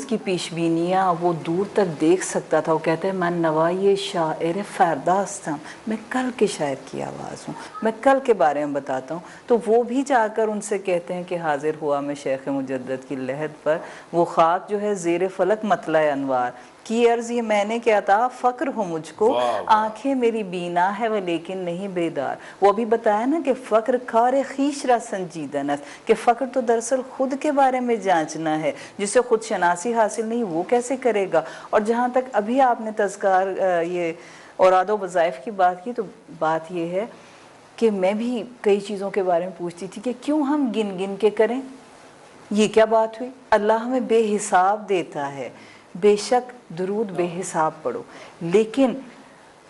کی پیش بینیاں وہ دور تک دیکھ سکتا تھا، وہ کہتے ہیں میں نوائی شاعر فرداستم، میں کل کے شاعر کی آواز ہوں، میں کل کے بارے میں بتاتا ہوں۔ تو وہ بھی جا کر ان سے کہتے ہیں کہ حاضر ہوا میں شیخ مجدد کی لحد پر، وہ خاک جو ہے زیر فلک مطلع انوار کی عرض یہ میں نے کہ عطا فقر ہو مجھ کو، آنکھیں میری بینا ہے وہ لیکن نہیں بیدار۔ وہ ابھی بتایا نا کہ فقر کار خویش را سنجیدہ نست، کہ فقر تو دراصل خود کے بارے میں جانچنا ہے، جسے خود شناسی حاصل نہیں وہ کیسے کرے گا۔ اور جہاں تک ابھی آپ نے تذکار یہ اوراد و وظائف کی بات کی، تو بات یہ ہے کہ میں بھی کئی چیزوں کے بارے میں پوچھتی تھی کہ کیوں ہم گن گن کے کریں، یہ کیا بات ہوئی؟ اللہ ہمیں بے حساب دیتا ہے، بے شک درود بے حساب پڑھو، لیکن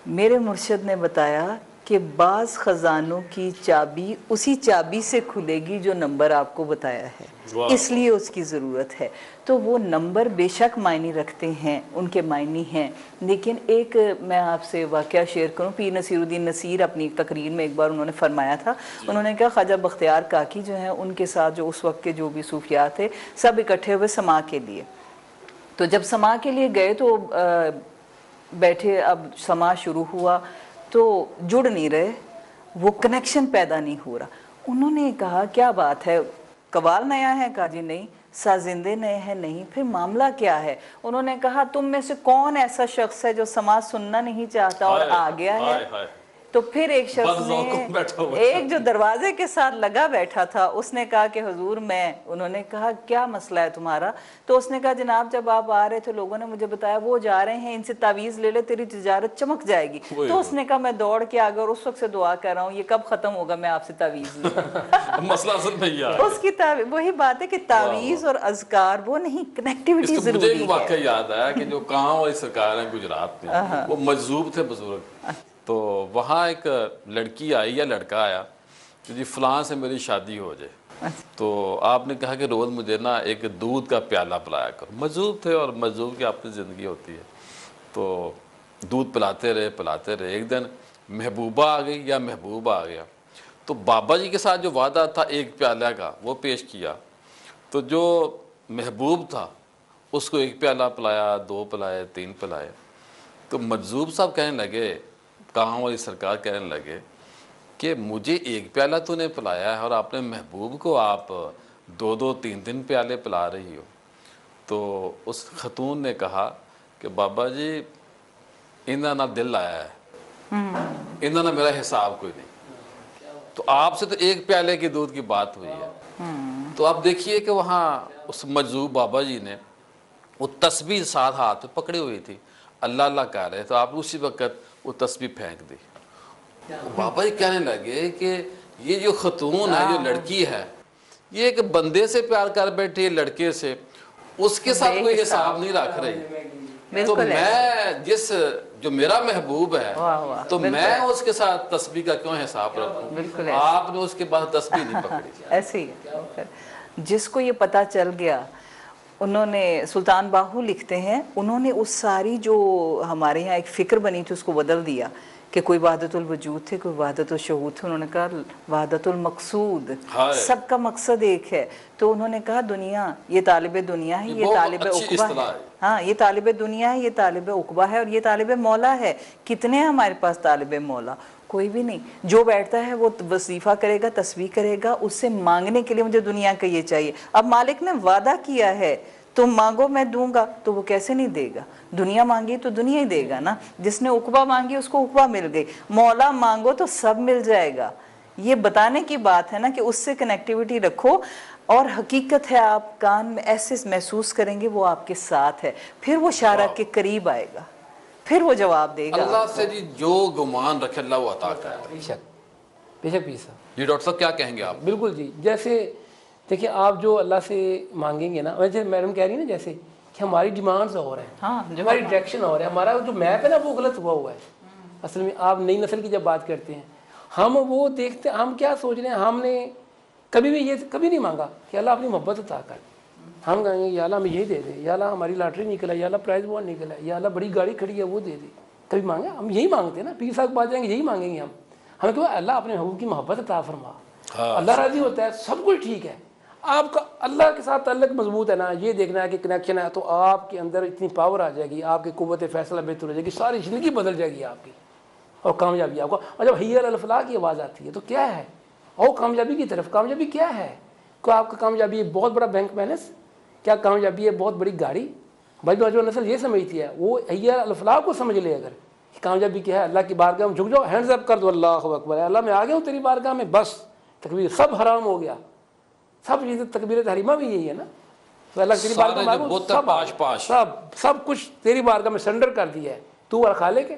میرے مرشد نے بتایا کہ بعض خزانوں کی چابی اسی چابی سے کھلے گی جو نمبر آپ کو بتایا ہے، اس لیے اس کی ضرورت ہے۔ تو وہ نمبر بے شک معنی رکھتے ہیں، ان کے معنی ہیں، لیکن ایک میں آپ سے واقعہ شیئر کروں۔ پیر نصیر الدین نصیر اپنی تقریر میں ایک بار انہوں نے فرمایا تھا، انہوں نے کہا خواجہ بختیار کاکی جو ہیں ان کے ساتھ جو اس وقت کے جو بھی صوفیات تھے سب اکٹھے ہوئے سما کے لیے، تو جب سما کے لیے گئے تو بیٹھے، اب سما شروع ہوا تو جڑ نہیں رہے، وہ کنیکشن پیدا نہیں ہو رہا۔ انہوں نے کہا کیا بات ہے، قوال نیا ہے؟ کہا جی نہیں۔ سازندے نئے ہیں؟ نہیں۔ پھر معاملہ کیا ہے؟ انہوں نے کہا تم میں سے کون ایسا شخص ہے جو سماعت سننا نہیں چاہتا اور آ گیا ہے؟ تو پھر ایک شخص نے، ایک جو دروازے کے ساتھ لگا بیٹھا تھا، اس نے کہا کہ حضور میں، انہوں نے کہا کیا مسئلہ ہے تمہارا؟ تو اس نے کہا جناب جب آپ آ رہے تھے لوگوں نے مجھے بتایا وہ جا رہے ہیں، ان سے تعویذ لے لے تیری تجارت چمک جائے گی۔ تو اس نے کہا میں دوڑ کے آگے اور اس وقت سے دعا کر رہا ہوں یہ کب ختم ہوگا میں آپ سے تعویذ لوں۔ مسئلہ اصل میں یہ ہے اس کی وہی بات ہے کہ تعویذ اور اذکار وہ نہیں، کنیکٹیوٹی ضروری ہے۔ مجھے ایک واقعہ یاد آیا کہ جو کہاں والی سرکار ہیں گجرات میں، وہ مجذوب تھے بزرگ، تو وہاں ایک لڑکی آئی یا لڑکا آیا کہ جی فلاں سے میری شادی ہو جائے، تو آپ نے کہا کہ روز مجھے نا ایک دودھ کا پیالہ پلایا کرو۔ مجذوب تھے اور مجذوب کی اپنی زندگی ہوتی ہے، تو دودھ پلاتے رہے۔ ایک دن محبوبہ آ گئی یا محبوب آ گیا، تو بابا جی کے ساتھ جو وعدہ تھا ایک پیالہ کا وہ پیش کیا، تو جو محبوب تھا اس کو ایک پیالہ پلایا، 2 پلائے، 3 پلائے۔ تو مجذوب صاحب کہنے لگے، کہاں والی سرکار کہنے لگے کہ مجھے ایک پیالہ تو نے پلایا ہے اور اپنے محبوب کو آپ 2-2 3-3 پیالے پلا رہی ہو. تو اس خاتون نے کہا کہ بابا جی انہاں نہ دل آیا ہے, انہاں نہ میرا حساب کوئی نہیں, تو آپ سے تو ایک پیالے کی دودھ کی بات ہوئی ہے. تو آپ دیکھیے کہ وہاں اس مجذوب بابا جی نے وہ تسبیح ساتھ ہاتھ میں پکڑی ہوئی تھی, اللہ اللہ کہہ رہے, تو آپ اسی وقت وہ تسبیح پھینک دی. بابا جی کہنے لگے کہ یہ جو خاتون ہے, جو لڑکی ہے, یہ ایک بندے سے پیار کر بیٹھی ہے, لڑکے سے, اس کے ساتھ کوئی حساب نہیں رکھ رہی. تو میں جو میرا محبوب ہے تو میں اس کے ساتھ تسبیح کا کیوں حساب رکھوں؟ آپ نے اس کے بعد تسبیح نہیں پکڑی. ایسے ہی جس کو یہ پتہ چل گیا, انہوں نے سلطان باہو لکھتے ہیں, انہوں نے اس ساری جو ہمارے یہاں ایک فکر بنی تھی اس کو بدل دیا کہ کوئی وحدت الوجود تھے, کوئی وحدت الشہود تھے. انہوں نے کہا وحدت المقصود, سب کا مقصد ایک ہے. تو انہوں نے کہا دنیا یہ طالب دنیا ہے, یہ طالب عقبہ ہے. ہاں, یہ طالب دنیا ہے, یہ طالب عقبہ ہے, اور یہ طالب مولا ہے. کتنے ہیں ہمارے پاس طالب مولا؟ کوئی بھی نہیں. جو بیٹھتا ہے وہ وظیفہ کرے گا, تسبیح کرے گا, اس سے مانگنے کے لیے مجھے دنیا کا یہ چاہیے. اب مالک نے وعدہ کیا ہے تم مانگو میں دوں گا, تو وہ کیسے نہیں دے گا؟ دنیا مانگی تو دنیا ہی دے گا نا. جس نے عقبہ مانگی اس کو عقبہ مل گئی. مولا مانگو تو سب مل جائے گا. یہ بتانے کی بات ہے نا کہ اس سے کنیکٹیوٹی رکھو, اور حقیقت ہے آپ کان میں ایسے محسوس کریں گے وہ آپ کے ساتھ ہے, پھر وہ شارع کے قریب آئے گا, پھر وہ جواب دے گا. اللہ سے جی جو گمان رکھے اللہ وہ عطا کرے. بے شک بے شک پیر صاحب. جی ڈاکٹر صاحب کیا کہیں گے آپ؟ بالکل جی, جیسے دیکھیں آپ جو اللہ سے مانگیں گے نا, ویسے میڈم کہہ رہی ہیں نا جیسے کہ ہماری ڈیمانڈز اور ہیں, ہماری ڈائریکشن اور ہے, ہمارا جو میپ ہے نا وہ غلط ہوا ہے. اصل میں آپ نئی نسل کی جب بات کرتے ہیں, ہم وہ دیکھتے ہیں, ہم کیا سوچ رہے ہیں, ہم نے کبھی بھی یہ کبھی نہیں مانگا کہ اللہ اپنی محبت عطا کر. ہم کہیں گے یا اللہ ہمیں یہی دے دے, یا اللہ ہماری لاٹری نکلا, یا اللہ پرائز بانڈ نکلا, یا اللہ بڑی گاڑی کھڑی ہے وہ دے دے. کبھی مانگا؟ ہم یہی مانگتے ہیں نا. پیر صاحب بات جائیں گے یہی مانگیں گے ہم. ہمیں کہو اللہ اپنے محبوب کی محبت عطا فرما, اللہ راضی ہوتا ہے, سب کچھ ٹھیک ہے. آپ کا اللہ کے ساتھ تعلق مضبوط ہے نا, یہ دیکھنا ہے کہ کنیکشن ہے, تو آپ کے اندر اتنی پاور آ جائے گی, آپ کی قوت فیصلہ بہتر ہو جائے گی, ساری زندگی بدل جائے گی آپ کی, اور کامیابی آپ کو. اور جب حی علی الفلاح کی آواز آتی ہے تو کیا ہے, اور کامیابی کی طرف. کامیابی کیا ہے؟ کیا آپ کا کامیابی ہے بہت بڑا بینک بیلنس؟ کیا کامیابی ہے بہت بڑی گاڑی؟ بھائی نوجوان نسل یہ سمجھتی ہے, وہ حی علی الفلاح کو سمجھ لے. اگر کامیابی کیا ہے, اللہ کی بارگاہ میں جھک جاؤ, ہینڈز اپ کر دو, اللہ اکبر, اللہ میں آ گیا ہوں تیری بارگاہ میں, بس تکبیر, سب حرام ہو گیا. سب چیزیں تکبیر تحریمہ بھی یہی ہے نا. تو اللہ تیری بارگاہ میں سب کچھ تیری بارگاہ میں سرنڈر کر دیا ہے. تو اور خالق ہے,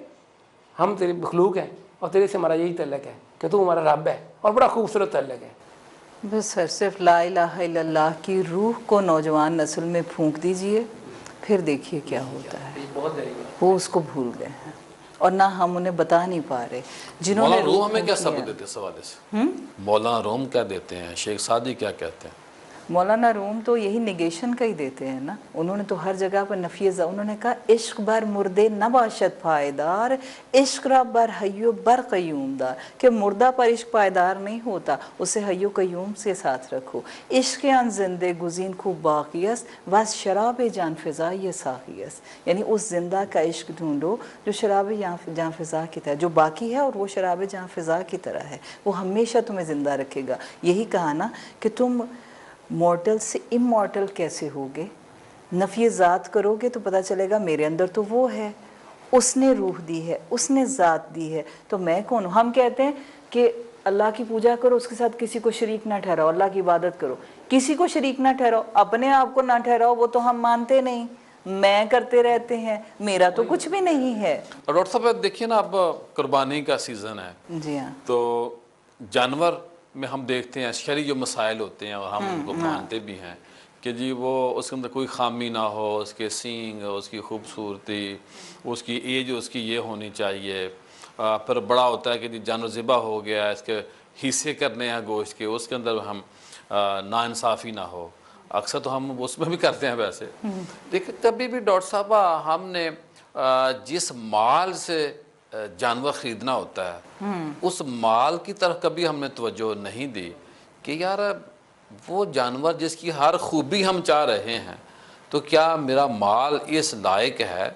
ہم تیری مخلوق ہیں, اور تیرے سے ہمارا یہی تعلق ہے کہ تو ہمارا رب ہے, اور بڑا خوبصورت تعلق ہے. بس سر صرف لا الہ الا اللہ کی روح کو نوجوان نسل میں پھونک دیجئے, پھر دیکھیے کیا ہوتا ہے. وہ اس کو بھول گئے ہیں, اور نہ ہم انہیں بتا نہیں پا رہے. جنہوں نے مولانا روم ہمیں کیا سبق دیتے اس حوالے سے؟ مولانا روم کیا دیتے ہیں, شیخ سعدی کیا کہتے ہیں؟ مولانا روم تو یہی نیگیشن کا ہی دیتے ہیں نا. انہوں نے تو ہر جگہ پر نفی, انہوں نے کہا عشق بر مردے نباشد پائیدار, عشق را بر حیو بر قیوم دار, کہ مردہ پر عشق پائیدار نہیں ہوتا, اسے حیو قیوم سے ساتھ رکھو. عشق ان زندے گزین کو باقی است, وز شراب جان فضا یہ ساقی است. یعنی اس زندہ کا عشق ڈھونڈو جو شراب جان فضا کی طرح, جو باقی ہے اور وہ شراب جان فضا کی طرح ہے, وہ ہمیشہ تمہیں زندہ رکھے گا. یہی کہا نا کہ تم مورٹل سے امورٹل کیسے ہوگے. نفی ذات کرو گے تو پتہ چلے گا میرے اندر تو وہ ہے, اس نے روح دی ہے, اس نے ذات دی ہے, تو میں کون ہوں. ہم کہتے ہیں کہ اللہ کی پوجا کرو, اس کے ساتھ کسی کو شریک نہ ٹھہراؤ, اللہ کی عبادت کرو, کسی کو شریک نہ ٹھہراؤ, اپنے آپ کو نہ ٹھہراؤ, وہ تو ہم مانتے نہیں, میں کرتے رہتے ہیں, میرا تو کچھ بھی نہیں ہے. اور ڈاکٹر صاحب دیکھیے نا, اب قربانی کا سیزن ہے. جی ہاں. تو جانور میں ہم دیکھتے ہیں شرعی جو مسائل ہوتے ہیں, اور ہم ان کو مانتے بھی ہیں کہ جی وہ اس کے اندر کوئی خامی نہ ہو, اس کے سینگ, اس کی خوبصورتی, اس کی ایج اس کی یہ ہونی چاہیے. پھر بڑا ہوتا ہے کہ جی جانور ذبح ہو گیا, اس کے حصے کرنے ہیں گوشت کے, اس کے اندر ہم ناانصافی نہ ہو. اکثر تو ہم اس میں بھی کرتے ہیں ویسے. لیکن کبھی بھی ڈاکٹر صاحبہ ہم نے جس مال سے جانور خریدنا ہوتا ہے, اس مال کی طرف کبھی ہم نے توجہ نہیں دی کہ یار وہ جانور جس کی ہر خوبی ہم چاہ رہے ہیں, تو کیا میرا مال اس لائق ہے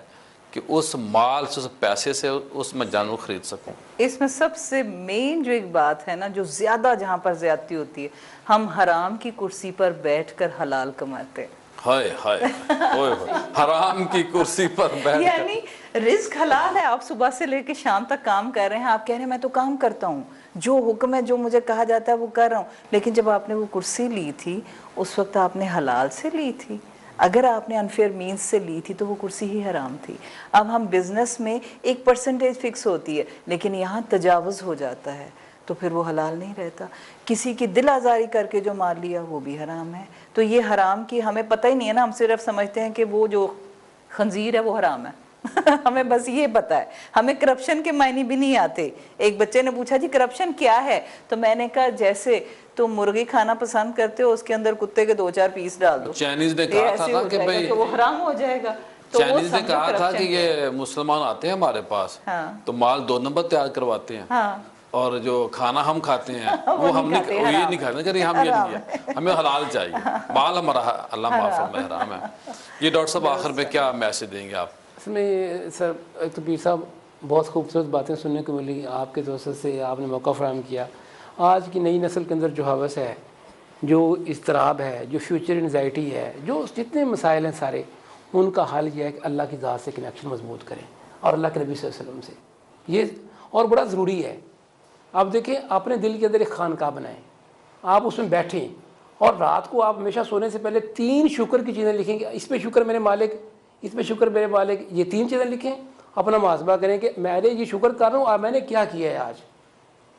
کہ اس مال سے، اس پیسے سے اس میں جانور خرید سکوں؟ اس میں سب سے مین جو ایک بات ہے نا، جو زیادہ جہاں پر زیادتی ہوتی ہے، ہم حرام کی کرسی پر بیٹھ کر حلال کماتے ہیں۔ ہائے ہائے ہوئے ہوئے، حرام کی کرسی پر بیٹھ کر، یعنی رزق حلال ہے، آپ صبح سے لے کے شام تک کام کر رہے ہیں، آپ کہہ رہے ہیں میں تو کام کرتا ہوں، جو حکم ہے، جو مجھے کہا جاتا ہے وہ کر رہا ہوں، لیکن جب آپ نے وہ کرسی لی تھی اس وقت آپ نے حلال سے لی تھی۔ اگر آپ نے انفیئر مینز سے لی تھی تو وہ کرسی ہی حرام تھی۔ اب ہم بزنس میں ایک پرسنٹیج فکس ہوتی ہے، لیکن یہاں تجاوز ہو جاتا ہے تو پھر وہ حلال نہیں رہتا۔ کسی کی دل آزاری کر کے جو مال لیا وہ بھی حرام ہے۔ تو یہ حرام کی ہمیں پتہ ہی نہیں ہے نا، ہم صرف سمجھتے ہیں کہ وہ جو خنزیر ہے وہ حرام ہے ہمیں بس یہ پتہ ہے، ہمیں کرپشن کے معنی بھی نہیں آتے۔ ایک بچے نے پوچھا جی کرپشن کیا ہے، تو میں نے کہا جیسے تم مرغی کھانا پسند کرتے ہو، اس کے اندر کتے کے 2-4 پیس ڈال دو، چائنیز نے کہا تھا کہ بھائی، تو وہ حرام ہو جائے گا۔ چائنیز نے کہا تھا کہ یہ مسلمان آتے ہیں ہمارے پاس تو مال 2 نمبر تیار کرواتے ہیں، اور جو کھانا ہم کھاتے ہیں وہ ہم نہیں، یہ نہیں کھاتے، کہ ہم یہ نہیں ہے، ہمیں حلال چاہیے، مال ہمارا اللہ معاف فرمائے حرام ہے۔ یہ ڈاکٹر صاحب آخر میں کیا میسج دیں گے آپ؟ اس میں سر ایک تو پیر صاحب بہت خوبصورت باتیں سننے کو ملی آپ کے توسط سے، آپ نے موقع فراہم کیا۔ آج کی نئی نسل کے اندر جو ہوس ہے، جو اضطراب ہے، جو فیوچر انزائٹی ہے، جو جتنے مسائل ہیں سارے، ان کا حل یہ ہے کہ اللہ کی ذات سے کنیکشن مضبوط کریں اور اللہ کے نبی صلی اللہ علیہ وسلم سے، یہ اور بڑا ضروری ہے۔ آپ دیکھیں اپنے دل کے اندر ایک خانقاہ بنائیں، آپ اس میں بیٹھیں اور رات کو آپ ہمیشہ سونے سے پہلے 3 شکر کی چیزیں لکھیں گے، اس پہ شکر میرے مالک، اس پہ شکر میرے مالک، یہ 3 چیزیں لکھیں، اپنا محاسبہ کریں کہ میں نے یہ شکر کر رہا ہوں اور میں نے کیا کیا ہے آج۔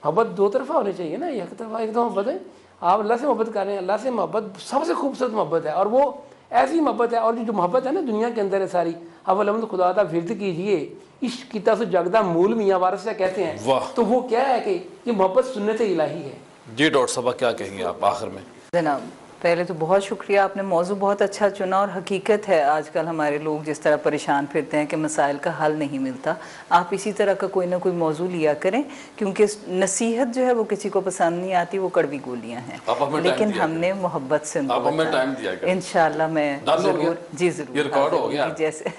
محبت 2 طرفہ ہونی چاہیے نا، ایک طرفہ ایک تو محبت ہے، آپ اللہ سے محبت کر رہے ہیں، اللہ سے محبت سب سے خوبصورت محبت ہے، اور وہ ایسی محبت ہے، اور جو محبت ہے نا دنیا کے اندر ہے ساری، اب الحمد خدا کا ورد کیجئے، عشق کی طرف جگدہ مول میاں وارث سے کہتے ہیں، تو وہ کیا ہے کہ یہ محبت سنت الہی ہے۔ جی ڈاکٹر صاحب کیا کہیں گے آپ آخر میں؟ جناب پہلے تو بہت شکریہ، آپ نے موضوع بہت اچھا چنا، اور حقیقت ہے آج کل ہمارے لوگ جس طرح پریشان پھرتے ہیں کہ مسائل کا حل نہیں ملتا، آپ اسی طرح کا کوئی نہ کوئی موضوع لیا کریں، کیونکہ نصیحت جو ہے وہ کسی کو پسند نہیں آتی، وہ کڑوی گولیاں ہیں، لیکن ہم نے محبت سے ان کو بتایا۔ انشاءاللہ میں ضرور، جی ضرور، یہ ریکارڈ ہو گیا جیسے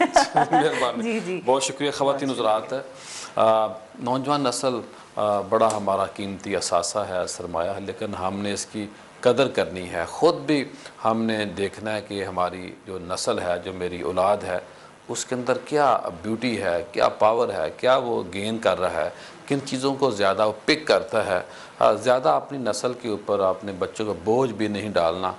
جی جی بہت شکریہ۔ خواتین حضرات، نوجوان نسل بڑا ہمارا قیمتی اثاثہ ہے، سرمایہ ہے، لیکن ہم نے اس کی قدر کرنی ہے، خود بھی ہم نے دیکھنا ہے کہ ہماری جو نسل ہے، جو میری اولاد ہے، اس کے اندر کیا بیوٹی ہے، کیا پاور ہے، کیا وہ گین کر رہا ہے، کن چیزوں کو زیادہ وہ پک کرتا ہے۔ زیادہ اپنی نسل کے اوپر اپنے بچوں کو بوجھ بھی نہیں ڈالنا،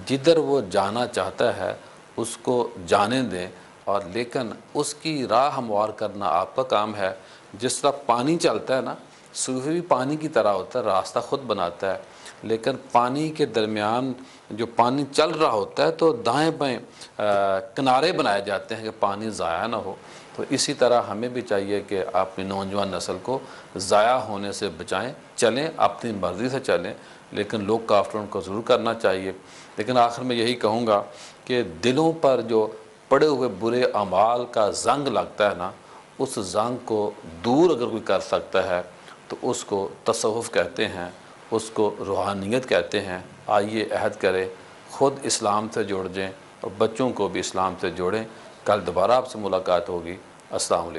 جدھر وہ جانا چاہتا ہے اس کو جانے دیں، اور لیکن اس کی راہ ہموار کرنا آپ کا کام ہے۔ جس طرح پانی چلتا ہے نا، سوفی بھی پانی کی طرح ہوتا ہے، راستہ خود بناتا ہے، لیکن پانی کے درمیان جو پانی چل رہا ہوتا ہے تو دائیں بائیں کنارے بنائے جاتے ہیں کہ پانی ضائع نہ ہو۔ تو اسی طرح ہمیں بھی چاہیے کہ اپنی نوجوان نسل کو ضائع ہونے سے بچائیں، چلیں اپنی مرضی سے چلیں، لیکن لوگ کافر ان کو ضرور کرنا چاہیے۔ لیکن آخر میں یہی کہوں گا کہ دلوں پر جو پڑے ہوئے برے اعمال کا زنگ لگتا ہے نا، اس زنگ کو دور اگر کوئی کر سکتا ہے تو اس کو تصوف کہتے ہیں، اس کو روحانیت کہتے ہیں۔ آئیے عہد کریں، خود اسلام سے جوڑ جائیں اور بچوں کو بھی اسلام سے جوڑیں۔ کل دوبارہ آپ سے ملاقات ہوگی۔ السلام علیکم۔